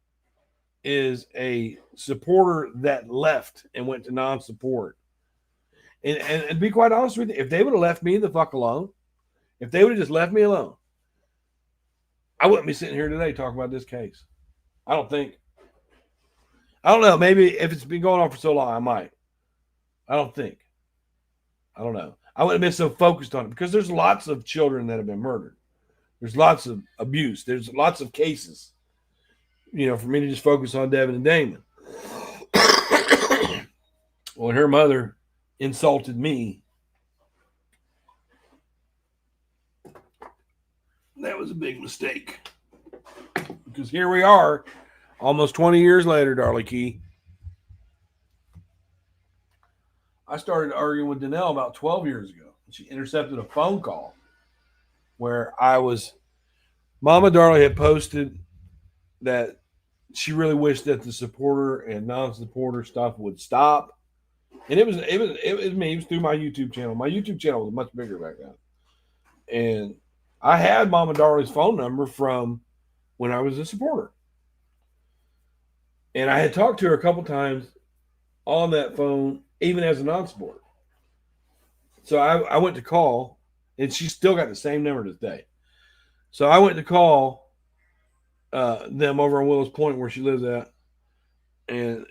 Speaker 3: is a supporter that left and went to non-support. And to be quite honest with you, if they would have left me the fuck alone, if they would have just left me alone, I wouldn't be sitting here today talking about this case. I don't think. I don't know. Maybe if it's been going on for so long, I might. I don't think. I don't know. I wouldn't have been so focused on it because there's lots of children that have been murdered. There's lots of abuse. There's lots of cases. You know, for me to just focus on Devin and Damon. When her mother insulted me, that was a big mistake. Because here we are, almost 20 years later, Darlie Key. I started arguing with Danelle about 12 years ago. She intercepted a phone call where Mama Darlie had posted that she really wished that the supporter and non-supporter stuff would stop. And it was me. It was through my YouTube channel. My YouTube channel was much bigger back then. And I had Mama Darlie's phone number from when I was a supporter. And I had talked to her a couple times on that phone, even as a non-supporter. So I went to call, and she still got the same number to this day. So I went to call them over on Willows Point where she lives at, and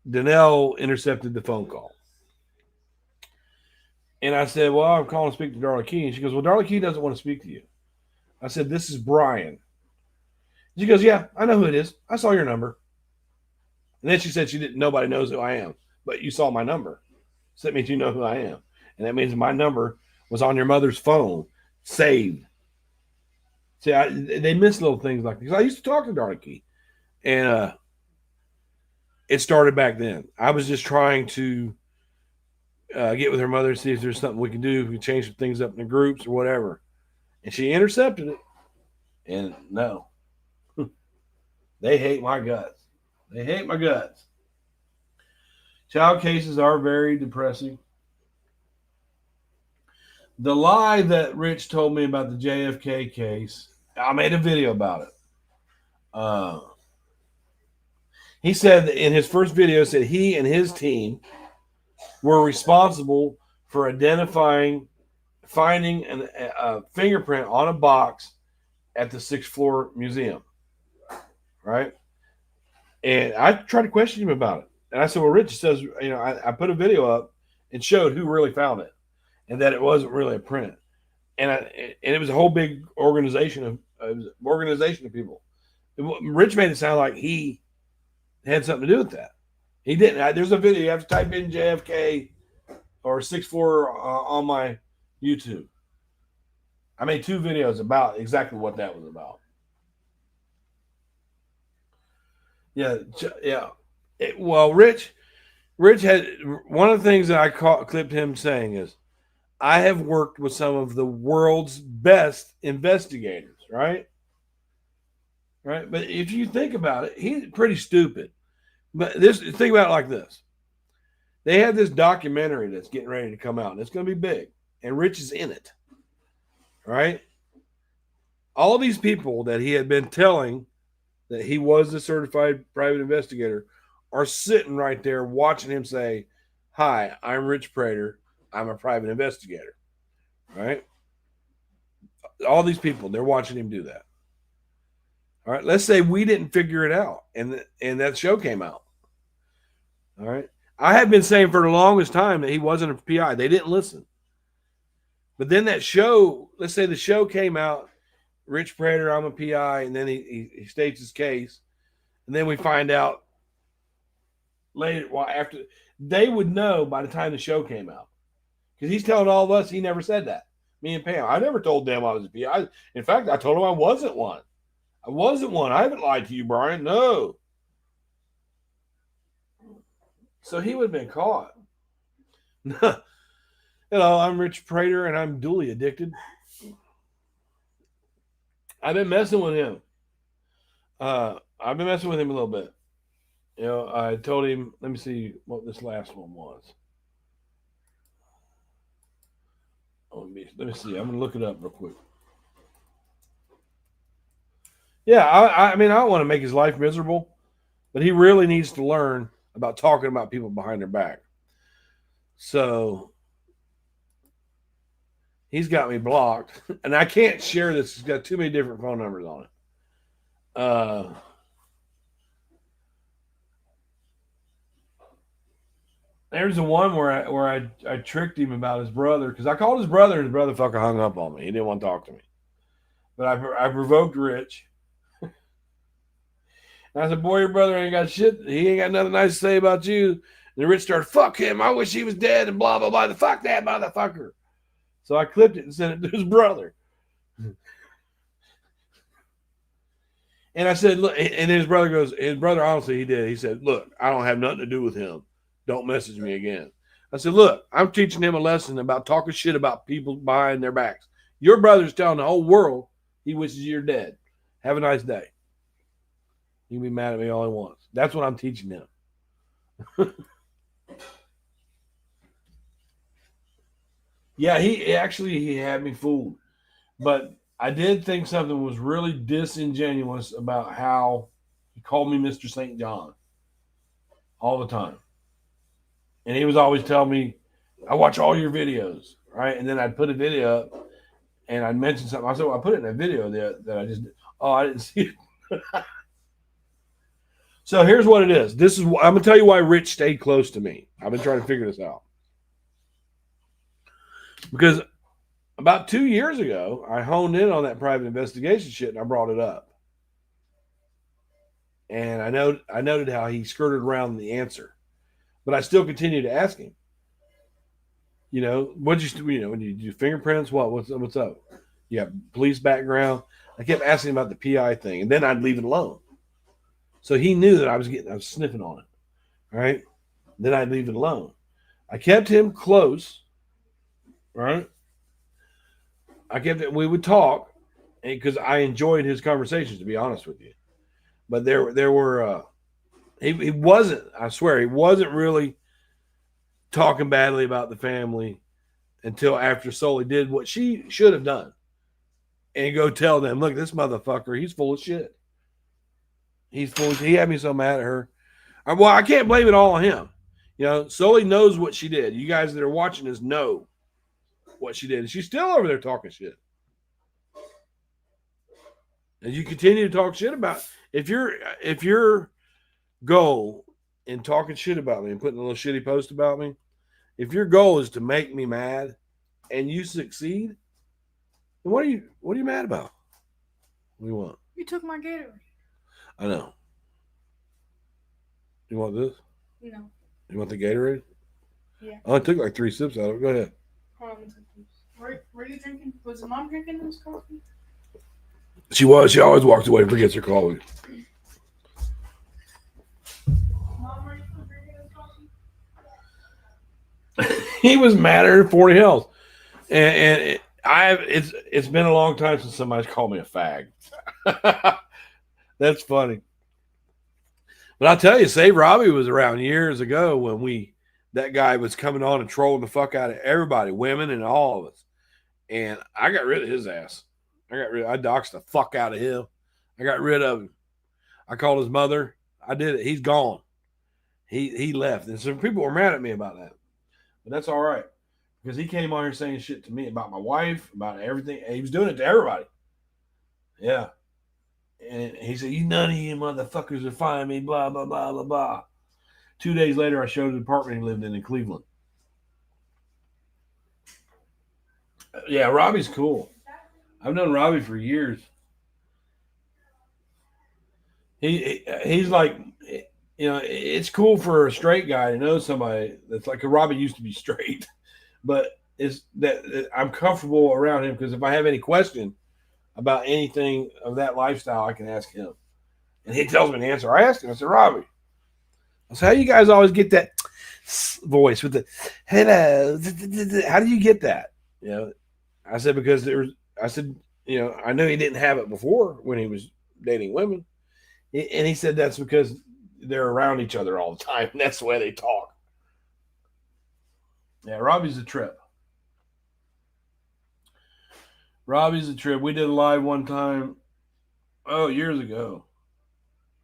Speaker 3: Danelle intercepted the phone call. And I said, well, I'm calling to speak to Darlie Key. And she goes, well, Darlie Key doesn't want to speak to you. I said, this is Brian. She goes, yeah, I know who it is. I saw your number. And then she said nobody knows who I am, but you saw my number. So that means you know who I am. And that means my number was on your mother's phone, saved. See, they miss little things like this. I used to talk to Darlie Key. And it started back then. I was just trying to get with her mother and see if there's something we can do. If we can change some things up in the groups or whatever. And she intercepted it. And no. They hate my guts. They hate my guts. Child cases are very depressing. The lie that Rich told me about the JFK case, I made a video about it. He said that in his first video, said he and his team were responsible for finding a fingerprint on a box at the 6th floor museum. Right? And I tried to question him about it. And I said, well, Rich says, I put a video up and showed who really found it and that it wasn't really a print. And it was a whole big organization of people. Rich made it sound like he had something to do with that. He didn't. There's a video. You have to type in JFK or 6th floor on my YouTube. I made 2 videos about exactly what that was about. Yeah. Well, Rich had one of the things that I clipped him saying is, I have worked with some of the world's best investigators, right? Right. But if you think about it, he's pretty stupid. But think about it like this. They have this documentary that's getting ready to come out, and it's going to be big. And Rich is in it. Right? All these people that he had been telling that he was a certified private investigator are sitting right there watching him say, "Hi, I'm Rich Prater. I'm a private investigator." Right? All these people, they're watching him do that. All right. Let's say we didn't figure it out and that show came out. All right. I have been saying for the longest time that he wasn't a PI. They didn't listen. But then that show, let's say the show came out, Rich Prater, I'm a PI, and then he states his case. And then we find out later, well, after they would know by the time the show came out. Because he's telling all of us he never said that. Me and Pam. I never told them I was a PI. In fact, I told him I wasn't one. I wasn't one. I haven't lied to you, Brian. No. So he would have been caught. Hello, I'm Rich Prater, and I'm duly addicted. I've been messing with him. I've been messing with him a little bit. You know, I told him, let me see what this last one was. Oh, let me see. I'm going to look it up real quick. Yeah, I mean, I don't want to make his life miserable, but he really needs to learn about talking about people behind their back. So he's got me blocked, and I can't share this. He's got too many different phone numbers on it. There's the one where I tricked him about his brother, because I called his brother, and his brother fucking hung up on me. He didn't want to talk to me. But I provoked Rich. And I said, "Boy, your brother ain't got shit. He ain't got nothing nice to say about you." And Rich started, "Fuck him. I wish he was dead," and blah, blah, blah. Fuck that motherfucker. So I clipped it and sent it to his brother. And I said, look, and his brother, honestly, he did. He said, "Look, I don't have nothing to do with him. Don't message me again." I said, "Look, I'm teaching him a lesson about talking shit about people behind their backs. Your brother's telling the whole world he wishes you're dead. Have a nice day. He can be mad at me all he wants." That's what I'm teaching him. Yeah, he had me fooled. But I did think something was really disingenuous about how he called me Mr. St. John all the time. And he was always telling me, "I watch all your videos," right? And then I'd put a video up and I'd mention something. I said, "Well, I put it in that video that I just did." "Oh, I didn't see it." So here's what it is. I'm going to tell you why Rich stayed close to me. I've been trying to figure this out. Because about 2 years ago, I honed in on that private investigation shit and I brought it up. And I noted how he skirted around the answer. But I still continue to ask him. You know, when you do fingerprints, what's up? You have police background. I kept asking him about the PI thing, and then I'd leave it alone. So he knew that I was sniffing on it. All right. Then I'd leave it alone. I kept him close. Right. We would talk because I enjoyed his conversations, to be honest with you. But there were, he wasn't, I swear, he wasn't really talking badly about the family until after Sully did what she should have done and go tell them, "Look, this motherfucker, he's full of shit. He had me so mad at her." Well, I can't blame it all on him. You know, Sully knows what she did. You guys that are watching this know what she did. And she's still over there talking shit. And you continue to talk shit about, if your goal in talking shit about me and putting a little shitty post about me, if your goal is to make me mad and you succeed, then what are you mad about? What do you want?
Speaker 4: You took my Gatorade.
Speaker 3: I know. You want this?
Speaker 4: No.
Speaker 3: You want the Gatorade?
Speaker 4: Yeah.
Speaker 3: Oh, I took like 3 sips out of it. Go ahead.
Speaker 4: Were you drinking? Was the mom drinking this coffee?
Speaker 3: She was. She always walks away and forgets her coffee.
Speaker 4: Mom, are you drinking this coffee?
Speaker 3: He was mad at her 40 hells. It's been a long time since somebody's called me a fag. That's funny. But I'll tell you, Save Robbie was around years ago when that guy was coming on and trolling the fuck out of everybody, women and all of us. And I got rid of his ass. I doxed the fuck out of him. I got rid of him. I called his mother. I did it. He's gone. He left. And some people were mad at me about that. But that's all right. Because he came on here saying shit to me about my wife, about everything. And he was doing it to everybody. Yeah. And he said, "You none of you motherfuckers will find me, blah, blah, blah, blah, blah." 2 days later, I showed the apartment he lived in Cleveland. Yeah, Robbie's cool. I've known Robbie for years. He's like, it's cool for a straight guy to know somebody that's like, Robbie used to be straight, but it's that I'm comfortable around him because if I have any question about anything of that lifestyle, I can ask him, and he tells me the answer. I asked him. I said, "Robbie, I said, how you guys always get that voice with the hello? How do you get that?" I said, because I said, I know he didn't have it before when he was dating women. And he said that's because they're around each other all the time. And that's the way they talk. Yeah, Robbie's a trip. Robbie's a trip. We did a live one time, years ago.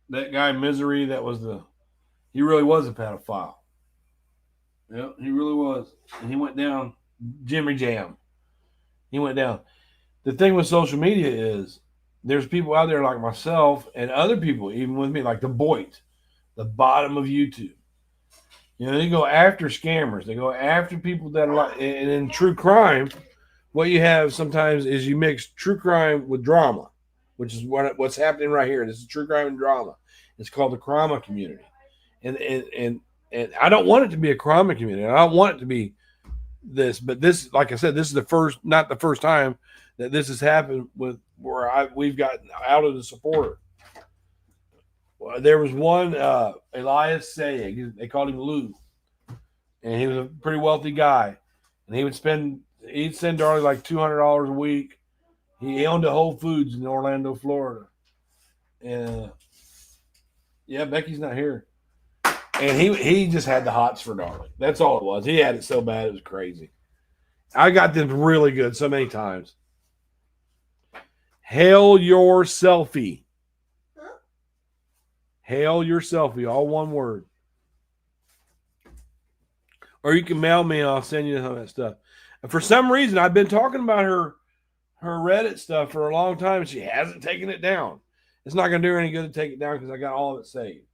Speaker 3: That guy, Misery, he really was a pedophile. Yeah, he really was. And he went down, Jimmy Jam. He went down. The thing with social media is there's people out there like myself and other people, even with me, like the Boyd, the bottom of YouTube. They go after scammers. They go after people that are like, and in true crime, what you have sometimes is you mix true crime with drama, which is what's happening right here. This is true crime and drama. It's called the crime community. And I don't want it to be a crime community. I don't want it to be this, but this, like I said, this is not the first time that this has happened with where we've gotten out of the supporter. Well, there was one Elias Sayeg, they called him Lou, and he was a pretty wealthy guy, and he'd send Darlie like $200 a week. He owned a Whole Foods in Orlando, Florida, and Becky's not here. And he just had the hots for Darlie. That's all it was. He had it so bad it was crazy. I got them really good so many times. Hail your selfie. Huh? Hail your selfie, all one word. Or you can mail me and I'll send you some of that stuff. And for some reason, I've been talking about her Reddit stuff for a long time, and she hasn't taken it down. It's not going to do her any good to take it down because I got all of it saved.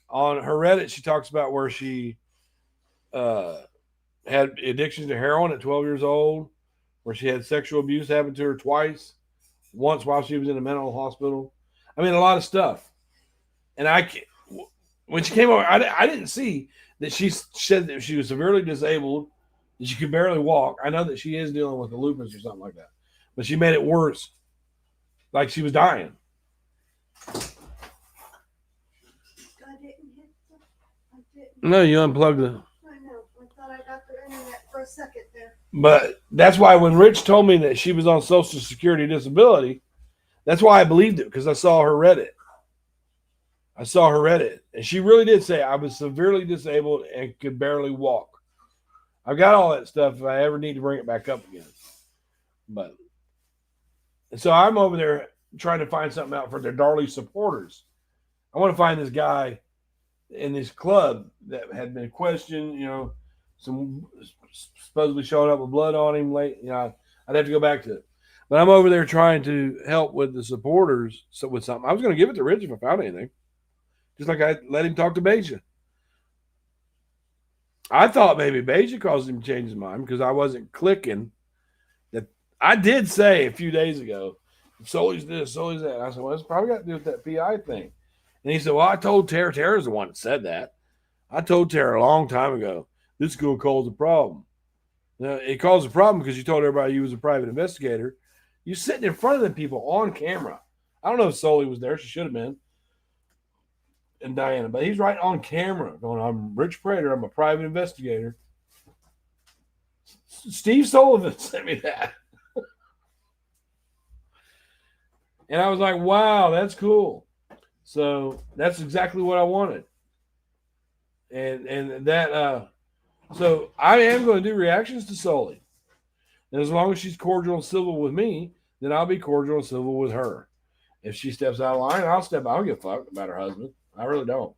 Speaker 3: On her Reddit, she talks about where she had addictions to heroin at 12 years old, where she had sexual abuse happen to her twice, once while she was in a mental hospital. I mean, a lot of stuff. And when she came over, I didn't see that she said that she was severely disabled, that she could barely walk. I know that she is dealing with a lupus or something like that, but she made it worse, like she was dying. No, you unplugged the.
Speaker 2: I know. I thought I got the internet for a second there.
Speaker 3: But that's why when Rich told me that she was on Social Security disability, that's why I believed it, because I saw her Reddit. And she really did say I was severely disabled and could barely walk. I've got all that stuff if I ever need to bring it back up again. And so I'm over there trying to find something out for their Darlie supporters. I want to find this guy in this club that had been questioned, some supposedly showing up with blood on him late. I'd have to go back to it. But I'm over there trying to help with the supporters with something. I was going to give it to Rich if I found anything. Just like I let him talk to Beja. I thought maybe Beja caused him to change his mind because I wasn't clicking. That I did say a few days ago, Sully's this, Sully's that. And I said, well, it's probably got to do with that PI thing. And he said, well, I told Tara. Tara's the one that said that. I told Tara a long time ago, this is going to cause a problem. Now, it caused a problem because you told everybody you was a private investigator. You're sitting in front of the people on camera. I don't know if Sully was there. She should have been. And Diana. But he's right on camera going, I'm Rich Prater. I'm a private investigator. Steve Sullivan sent me that. And I was like, wow, that's cool. So that's exactly what I wanted. And that so I am going to do reactions to Sully. And as long as she's cordial and civil with me, then I'll be cordial and civil with her. If she steps out of line, I'll step out. I don't give a fuck about her husband. I really don't.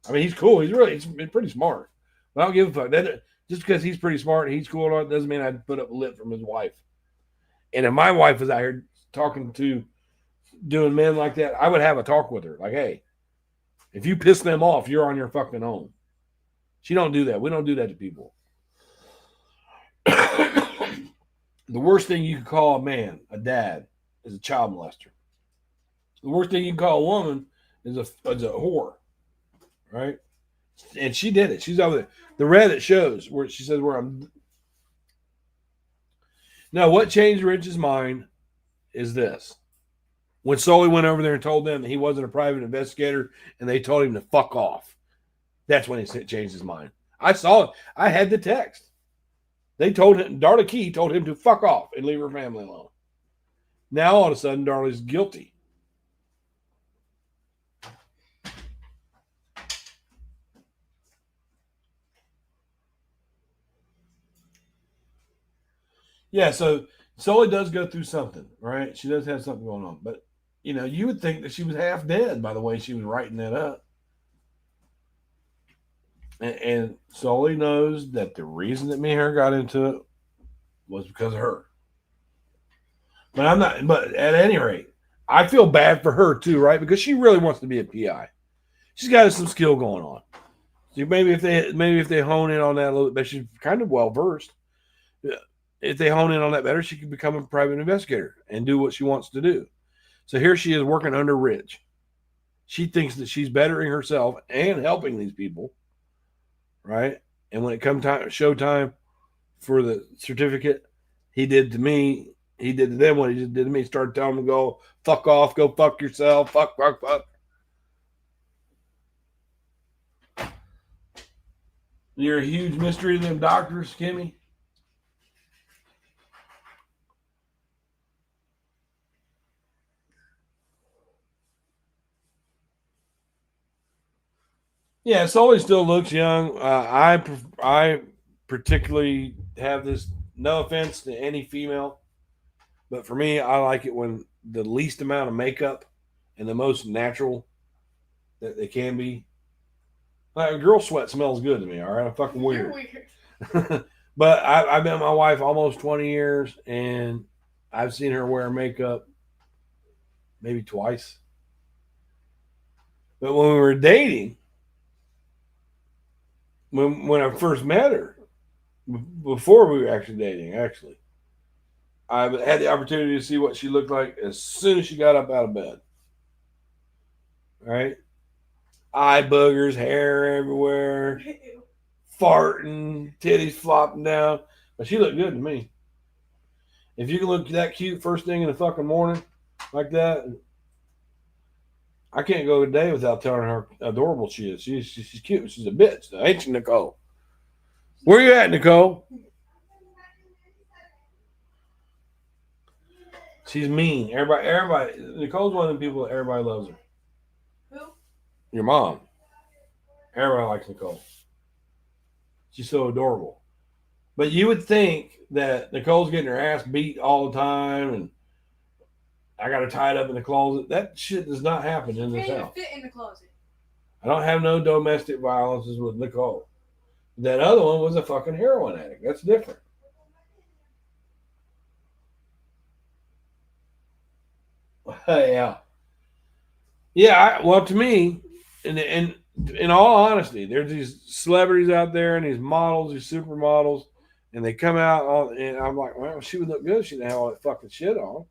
Speaker 3: I mean, he's cool. He's pretty smart. But I don't give a fuck. Just because he's pretty smart and he's cool and all, doesn't mean I'd put up a lip from his wife. And if my wife was out here doing men like that, I would have a talk with her. Like, hey, if you piss them off, you're on your fucking own. She don't do that. We don't do that to people. The worst thing you can call a man, a dad, is a child molester. The worst thing you can call a woman is a whore, right? And she did it. She's over there. The Reddit shows where she says where I'm. Now, what changed Rich's mind is this. When Sully went over there and told them that he wasn't a private investigator and they told him to fuck off, that's when he changed his mind. I saw it. I had the text. They told him, Darla Key told him to fuck off and leave her family alone. Now, all of a sudden, Darla's guilty. Yeah, so Sully does go through something, right? She does have something going on. But, you would think that she was half dead by the way she was writing that up. And Sully knows that the reason that me and her got into it was because of her. But at any rate, I feel bad for her too, right? Because she really wants to be a PI. She's got some skill going on. So maybe if they hone in on that a little bit, but she's kind of well versed. If they hone in on that better, she can become a private investigator and do what she wants to do. So here she is working under Rich. She thinks that she's bettering herself and helping these people, right? And when it comes time, showtime for the certificate, he did to them what he just did to me. Started telling them to go fuck off, go fuck yourself, fuck. You're a huge mystery to them doctors, Kimmy. Yeah, Sully still looks young. I particularly have this, no offense to any female, but for me, I like it when the least amount of makeup and the most natural that they can be. Like, girl sweat smells good to me, all right? I'm fucking weird.
Speaker 4: You're weird.
Speaker 3: But I've been with my wife almost 20 years, and I've seen her wear makeup maybe twice. But when we were dating, when I first met her, before we were actually dating, I had the opportunity to see what she looked like as soon as she got up out of bed. Right? Eye boogers, hair everywhere, farting, titties flopping down. But she looked good to me. If you can look that cute first thing in the fucking morning like that, I can't go a day without telling her how adorable she is. She's cute. She's a bitch, ain't she, Nicole? Where you at, Nicole? She's mean. Everybody. Nicole's one of them people that everybody loves her.
Speaker 4: Who?
Speaker 3: Your mom. Everybody likes Nicole. She's so adorable. But you would think that Nicole's getting her ass beat all the time, and I got her tied up in the closet. That shit does not happen in this
Speaker 4: Can't even
Speaker 3: house.
Speaker 4: fit in the closet.
Speaker 3: I don't have no domestic violences with Nicole. That other one was a fucking heroin addict. That's different. Yeah. Yeah, well, to me, and in all honesty, there's these celebrities out there and these models, these supermodels, and they come out and I'm like, well, she would look good if she didn't have all that fucking shit on.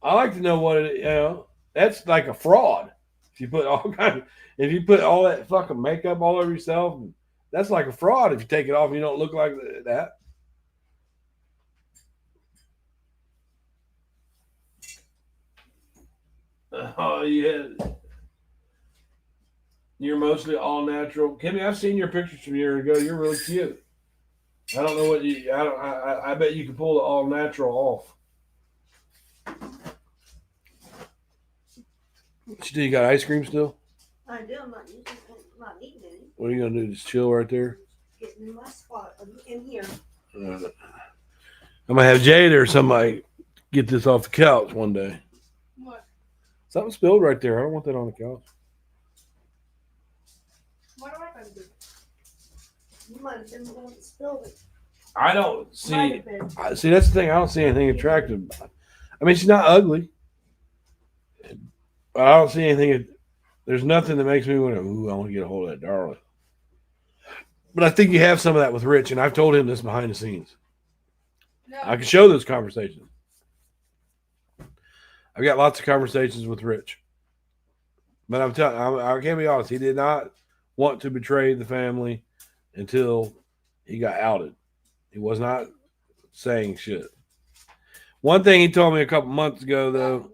Speaker 3: I like to know that's like a fraud. If you put all that fucking makeup all over yourself, that's like a fraud. If you take it off and you don't look like that. Oh yeah. You're mostly all natural. Kimmy, I've seen your pictures from a year ago. You're really cute. I don't know what you. I don't. I bet you can pull the all natural off. What you do? You got ice cream still?
Speaker 2: I do. I'm not eating any.
Speaker 3: What are you gonna do? Just chill right there?
Speaker 2: Getting in my spot in here.
Speaker 3: I'm gonna have Jade or somebody get this off the couch one day.
Speaker 4: What?
Speaker 3: Something spilled right there. I don't want that on the couch.
Speaker 4: What do I gotta do?
Speaker 2: You might have been the one that spilled it.
Speaker 3: I don't
Speaker 2: Might
Speaker 3: see.
Speaker 2: have been.
Speaker 3: See, that's the thing. I don't see anything attractive. I mean, she's not ugly, but I don't see anything. There's nothing that makes me want to. Ooh, I want to get a hold of that darling. But I think you have some of that with Rich, and I've told him this behind the scenes.
Speaker 4: No.
Speaker 3: I can show those conversations. I've got lots of conversations with Rich, but I'm telling. I can't be honest. He did not want to betray the family until he got outed. He was not saying shit. One thing he told me a couple months ago, though,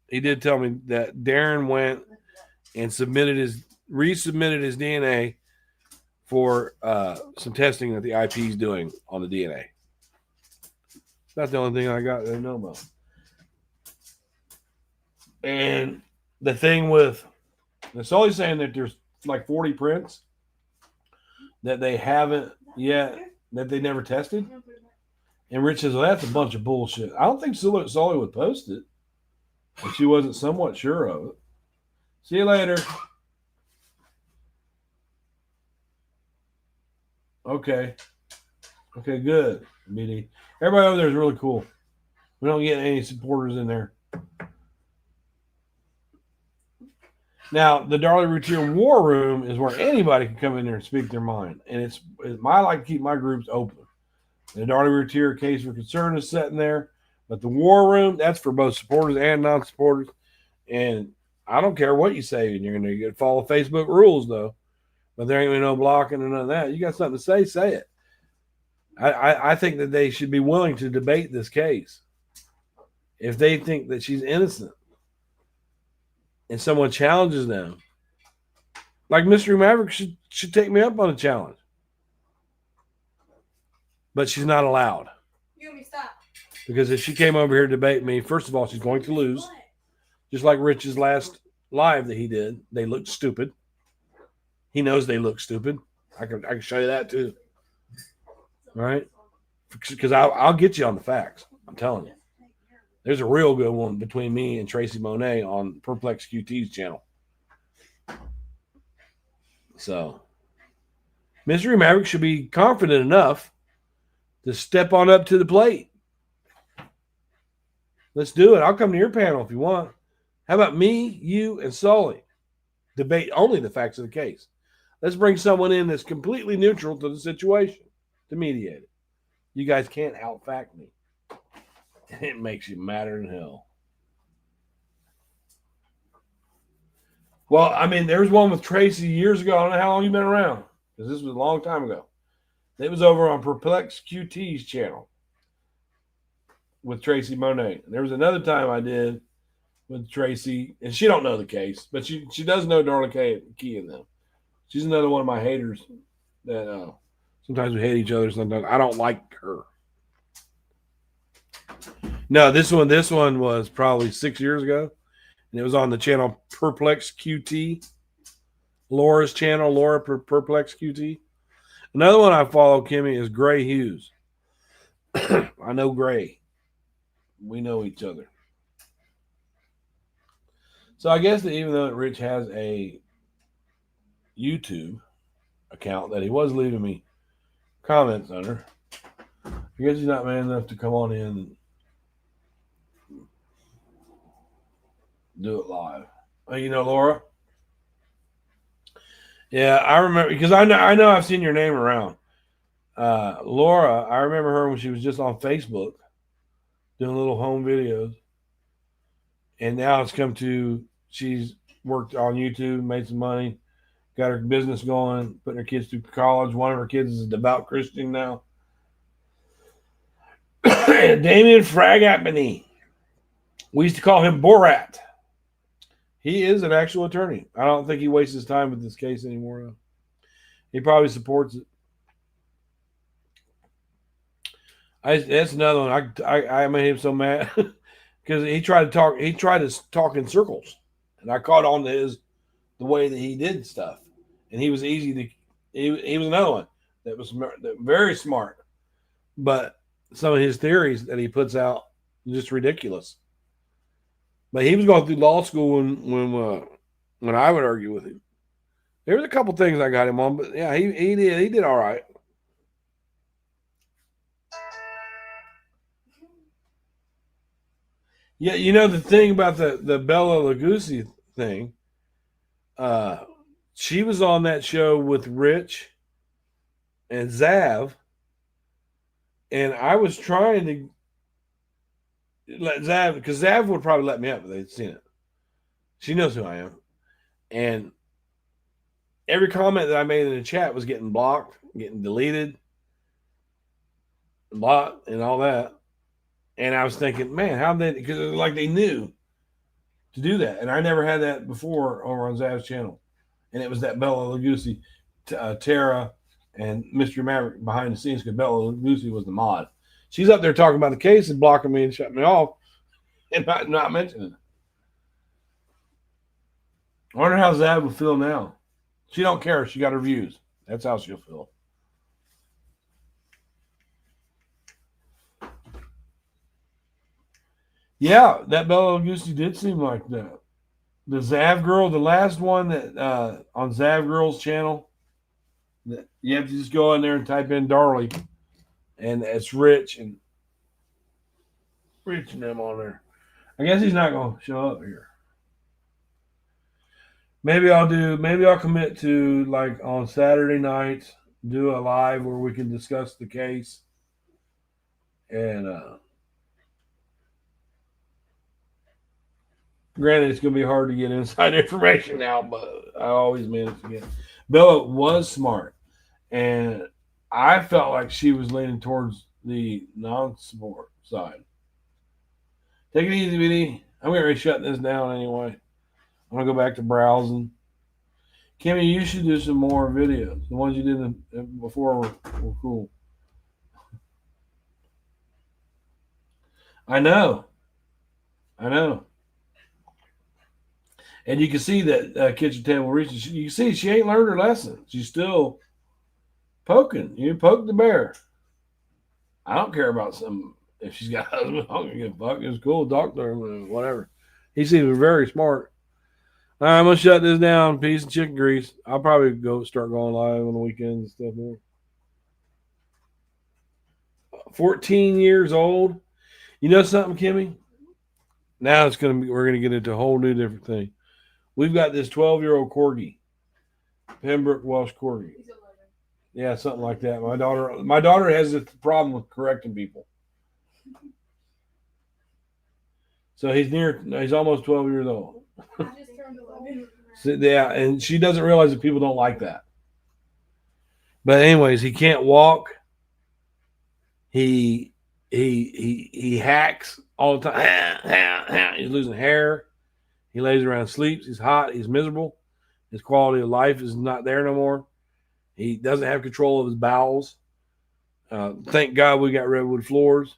Speaker 3: he did tell me that Darren went and resubmitted his DNA for some testing that the IP is doing on the DNA. That's the only thing I got to know about. And the thing with, it's always saying that there's like 40 prints that they haven't yet, that they never tested. And Rich says, well, that's a bunch of bullshit. I don't think Sully would post it if she wasn't somewhat sure of it. See you later. Okay, good, BD. Everybody over there is really cool. We don't get any supporters in there. Now, the Darley Routier War Room is where anybody can come in there and speak their mind. And I like to keep my groups open. The Darley Routier Case for Concern is sitting there. But the War Room, that's for both supporters and non-supporters. And I don't care what you say. And you're going to follow Facebook rules, though. But there ain't no blocking and none of that. You got something to say it. I think that they should be willing to debate this case. If they think that she's innocent and someone challenges them, like Mystery Maverick should take me up on a challenge. But she's not allowed.
Speaker 4: You want me to stop?
Speaker 3: Because if she came over here to debate me, first of all, she's going to lose.
Speaker 4: What?
Speaker 3: Just like Rich's last live that he did. They looked stupid. He knows they look stupid. I can show you that too. All right? Because I'll get you on the facts. I'm telling you. There's a real good one between me and Tracy Monet on Perplex QT's channel. So, Mystery Maverick should be confident enough to step on up to the plate. Let's do it. I'll come to your panel if you want. How about me, you, and Sully? Debate only the facts of the case. Let's bring someone in that's completely neutral to the situation to mediate it. You guys can't out-fact me. It makes you madder than hell. Well, I mean, there was one with Tracy years ago. I don't know how long you've been around, because this was a long time ago. It was over on Perplex QT's channel with Tracy Monet. And there was another time I did with Tracy, and she don't know the case, but she does know Darla Key and them. She's another one of my haters that sometimes we hate each other. Sometimes I don't like her. No, this one was probably 6 years ago, and it was on the channel Perplex QT, Laura's channel, Laura Perplex QT. Another one I follow, Kimmy, is Gray Hughes. I know Gray. We know each other. So I guess that even though Rich has a YouTube account that he was leaving me comments under, I guess he's not man enough to come on in and do it live. You know, Laura? Yeah, I remember, because I know I've seen your name around. Laura, I remember her when she was just on Facebook doing little home videos. And now it's come to, she's worked on YouTube, made some money, got her business going, putting her kids through college. One of her kids is a devout Christian now. Damien Fragapany. We used to call him Borat. He is an actual attorney. I don't think he wastes his time with this case anymore. He probably supports it. That's another one. I made him so mad because he tried to talk. He tried to talk in circles, and I caught on to the way that he did stuff, and he was easy to. He was another one that was very smart, but some of his theories that he puts out are just ridiculous. But he was going through law school when I would argue with him. There was a couple things I got him on, but yeah, he did all right. Yeah, you know the thing about the Bella Lugosi thing. She was on that show with Rich and Zav, and I was trying to let Zav, because Zav would probably let me up if they'd seen it. She knows who I am, and every comment that I made in the chat was getting blocked, getting deleted, blocked, and all that. And I was thinking, man, how they? Because like they knew to do that, and I never had that before over on Zav's channel. And it was that Bella Lugosi, Tara, and Mr. Maverick behind the scenes, because Bella Lugosi was the mod. She's up there talking about the case and blocking me and shutting me off, and not mentioning it. I wonder how Zav would feel now. She don't care. She got her views. That's how she'll feel. Yeah, that Bella Lugosi did seem like that. The Zav girl, the last one that on Zav Girl's channel, that you have to just go in there and type in Darley, and it's Rich and them on there. I guess he's not going to show up here. Maybe I'll commit to, like, on Saturday nights, do a live where we can discuss the case. And granted, it's going to be hard to get inside information now, but I always manage to get it. Bella was smart, and I felt like she was leaning towards the non-support side. Take it easy, BD. I'm going to shut this down anyway. I'm going to go back to browsing. Kimmy, you should do some more videos. The ones you did before were cool. I know. And you can see that kitchen table reaches. You can see she ain't learned her lesson. She's still poking. You poke the bear. I don't care about if she's got a husband. I don't give a fuck. It's cool. Doctor, whatever. He seems very smart. All right, I'm going to shut this down. Peace and chicken grease. I'll probably start going live on the weekends and stuff more. 14 years old. You know something, Kimmy? Now we're going to get into a whole new different thing. We've got this 12-year-old corgi, Pembroke Welsh corgi. Yeah, something like that. My daughter has a problem with correcting people. So he's almost 12 years old. So, yeah, and she doesn't realize that people don't like that. But anyways, he can't walk. He hacks all the time. He's losing hair. He lays around, sleeps. He's hot. He's miserable. His quality of life is not there no more. He doesn't have control of his bowels. Thank God we got redwood floors.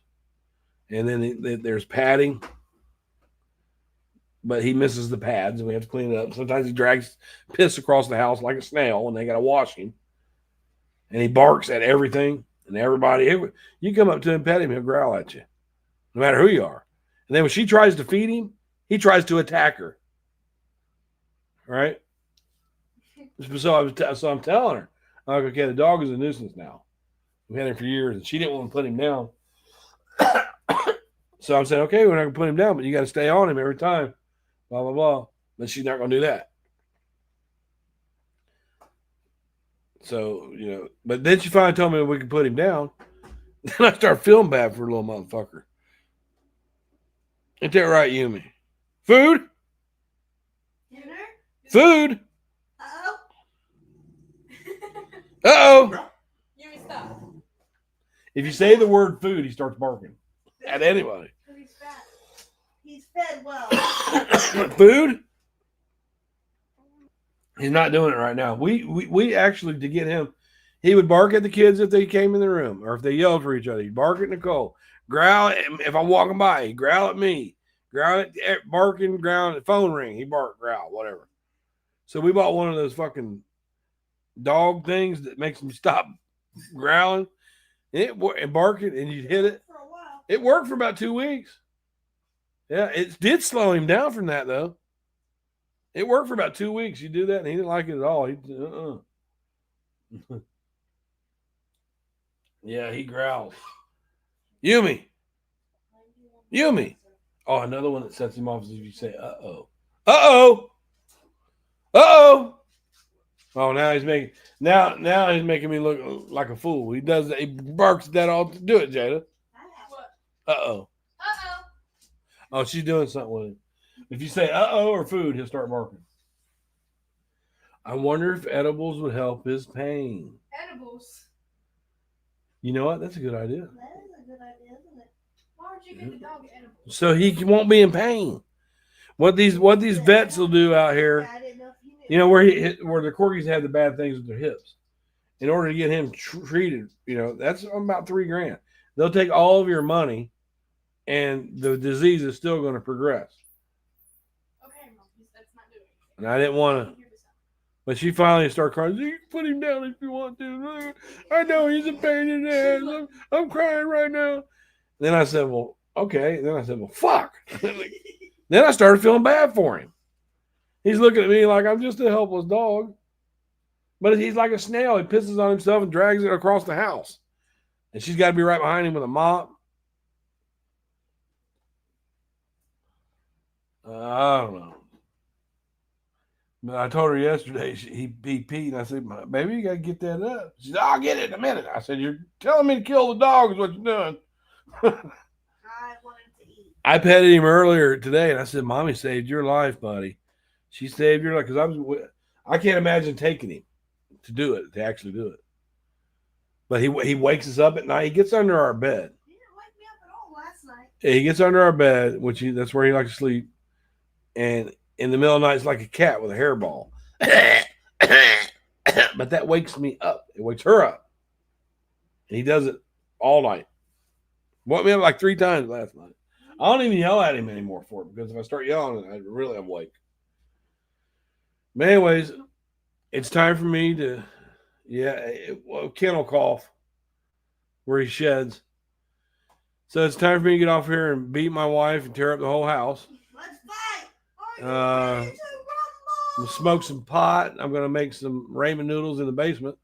Speaker 3: And then there's padding. But he misses the pads, and we have to clean it up. Sometimes he drags piss across the house like a snail, and they got to wash him. And he barks at everything and everybody. You come up to him, pet him, he'll growl at you, no matter who you are. And then when she tries to feed him, he tries to attack her. Right? So I'm telling her, I'm like, okay, the dog is a nuisance now. We've had him for years, and she didn't want to put him down. So I'm saying, okay, we're not going to put him down, but you got to stay on him every time. Blah, blah, blah. But she's not going to do that. So, but then she finally told me we could put him down. Then I start feeling bad for a little motherfucker. Ain't that right, Yumi? Food?
Speaker 2: Dinner?
Speaker 3: Food?
Speaker 2: Uh-oh.
Speaker 3: Uh-oh.
Speaker 4: Yumi, stop.
Speaker 3: If you say the word food, he starts barking at anybody.
Speaker 2: He's fat. He's fed well.
Speaker 3: Food? He's not doing it right now. We actually, to get him, He would bark at the kids if they came in the room or if they yelled for each other. He'd bark at Nicole. Growl at, if I'm walking by. He'd growl at me. Growl at barking, growl at phone ring. He bark, growl, whatever. So we bought one of those fucking dog things that makes him stop growling and barking, and you'd hit it.
Speaker 2: For a while.
Speaker 3: It worked for about 2 weeks. Yeah, it did slow him down from that though. It worked for about 2 weeks. You do that, and he didn't like it at all. He Yeah, he growls. Yumi. Oh, another one that sets him off is if you say, uh-oh. Uh-oh. Uh-oh. Oh, now he's making me look like a fool. He barks at that all. Do it, Jada.
Speaker 4: What?
Speaker 3: Uh-oh.
Speaker 4: Uh-oh.
Speaker 3: Oh, she's doing something with it. If you say uh-oh or food, he'll start barking. I wonder if edibles would help his pain.
Speaker 4: Edibles.
Speaker 3: You know what? That's a good idea.
Speaker 2: That is a good idea, isn't it?
Speaker 4: Why would you give the dog edibles?
Speaker 3: So he won't be in pain. What these vets will do out here,
Speaker 2: I didn't know if you knew.
Speaker 3: you know, where the corgis have the bad things with their hips. In order to get him treated, you know, that's about $3,000. They'll take all of your money, and the disease is still going to progress.
Speaker 4: Okay, Mom, that's not doing it.
Speaker 3: And I didn't want to. But she finally started crying. You can put him down if you want to. I know he's a pain in the ass. I'm crying right now. Then I said, well, okay. Then I said, well, fuck. Then I started feeling bad for him. He's looking at me like I'm just a helpless dog. But he's like a snail. He pisses on himself and drags it across the house. And she's got to be right behind him with a mop. I don't know. But I told her yesterday he peed, and I said, "Baby, you got to get that up." She said, "I'll get it in a minute." I said, "You're telling me to kill the dog is what you're doing."
Speaker 2: I wanted to eat.
Speaker 3: I petted him earlier today, and I said, "Mommy saved your life, buddy. She saved your life." Because I can't imagine taking him to actually do it. But he wakes us up at night. He gets under our bed.
Speaker 2: He didn't wake me up at all last night.
Speaker 3: He gets under our bed, that's where he likes to sleep. And in the middle of the night, it's like a cat with a hairball. But that wakes me up. It wakes her up. And he does it all night. Woke me up like 3 times last night. I don't even yell at him anymore for it, because if I start yelling, I really am awake. But anyways, it's time for me to, kennel cough where he sheds. So it's time for me to get off here and beat my wife and tear up the whole house.
Speaker 2: Let's fight. Are you ready to
Speaker 3: I'm
Speaker 2: rumble?
Speaker 3: smoke some pot. I'm going to make some ramen noodles in the basement.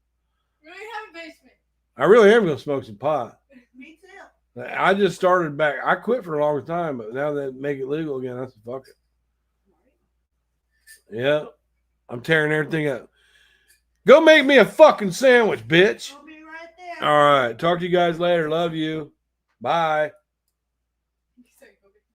Speaker 4: We don't have a basement.
Speaker 3: I really am going to smoke some pot.
Speaker 2: Me too.
Speaker 3: I just started back. I quit for a long time, but now they make it legal again, I said, fuck it. Yeah. I'm tearing everything up. Go make me a fucking sandwich, bitch.
Speaker 2: I'll be right there.
Speaker 3: All right. Talk to you guys later. Love you. Bye.